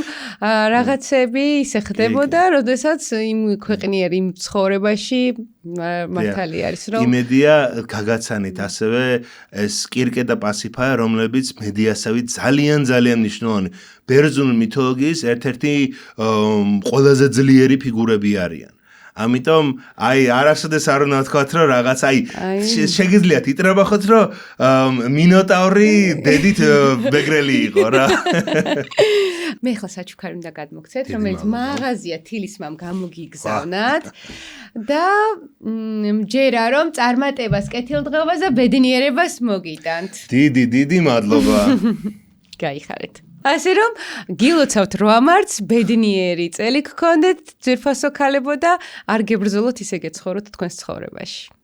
რაღაცები ისე ხდებოდა, როდესაც იმ ქვეყნიერ იმ ცხოვრებაში მართალი არის რომ იმედია გაგაცანით ასევე ეს კირკე და პასიფაია, რომლებიც მედიასავით ძალიან მნიშვნელოვანი ბერძნული მითოლოგიის ერთ-ერთი ყველაზე ძლიერი ფიგურები არიან. ამიტომ აი არასოდეს არ უნდა ვთქვათ რომ რაღაც აი შეგიძლიათ იტრაბახოთ რომ მინოტავრი დედით ბეგრელი იყო რა. მე ხლა საჩუქარი უნდა გადმოგცეთ, რომელიც მაღაზია თილისმამ გამოგიგზავნათ და მჯერა რომ წარმატებას, კეთილდღეობას და ბედნიერებას მოგიტანთ. დიდი მადლობა. გაიხარეთ. ასე რომ გილოცავთ 8 მარტს ბედნიერი წელი გქონდეთ, ძვირფასო ქალებო და არ გებრძოლოთ ისე გეცხოვროთ თქვენს ცხოვრებაში.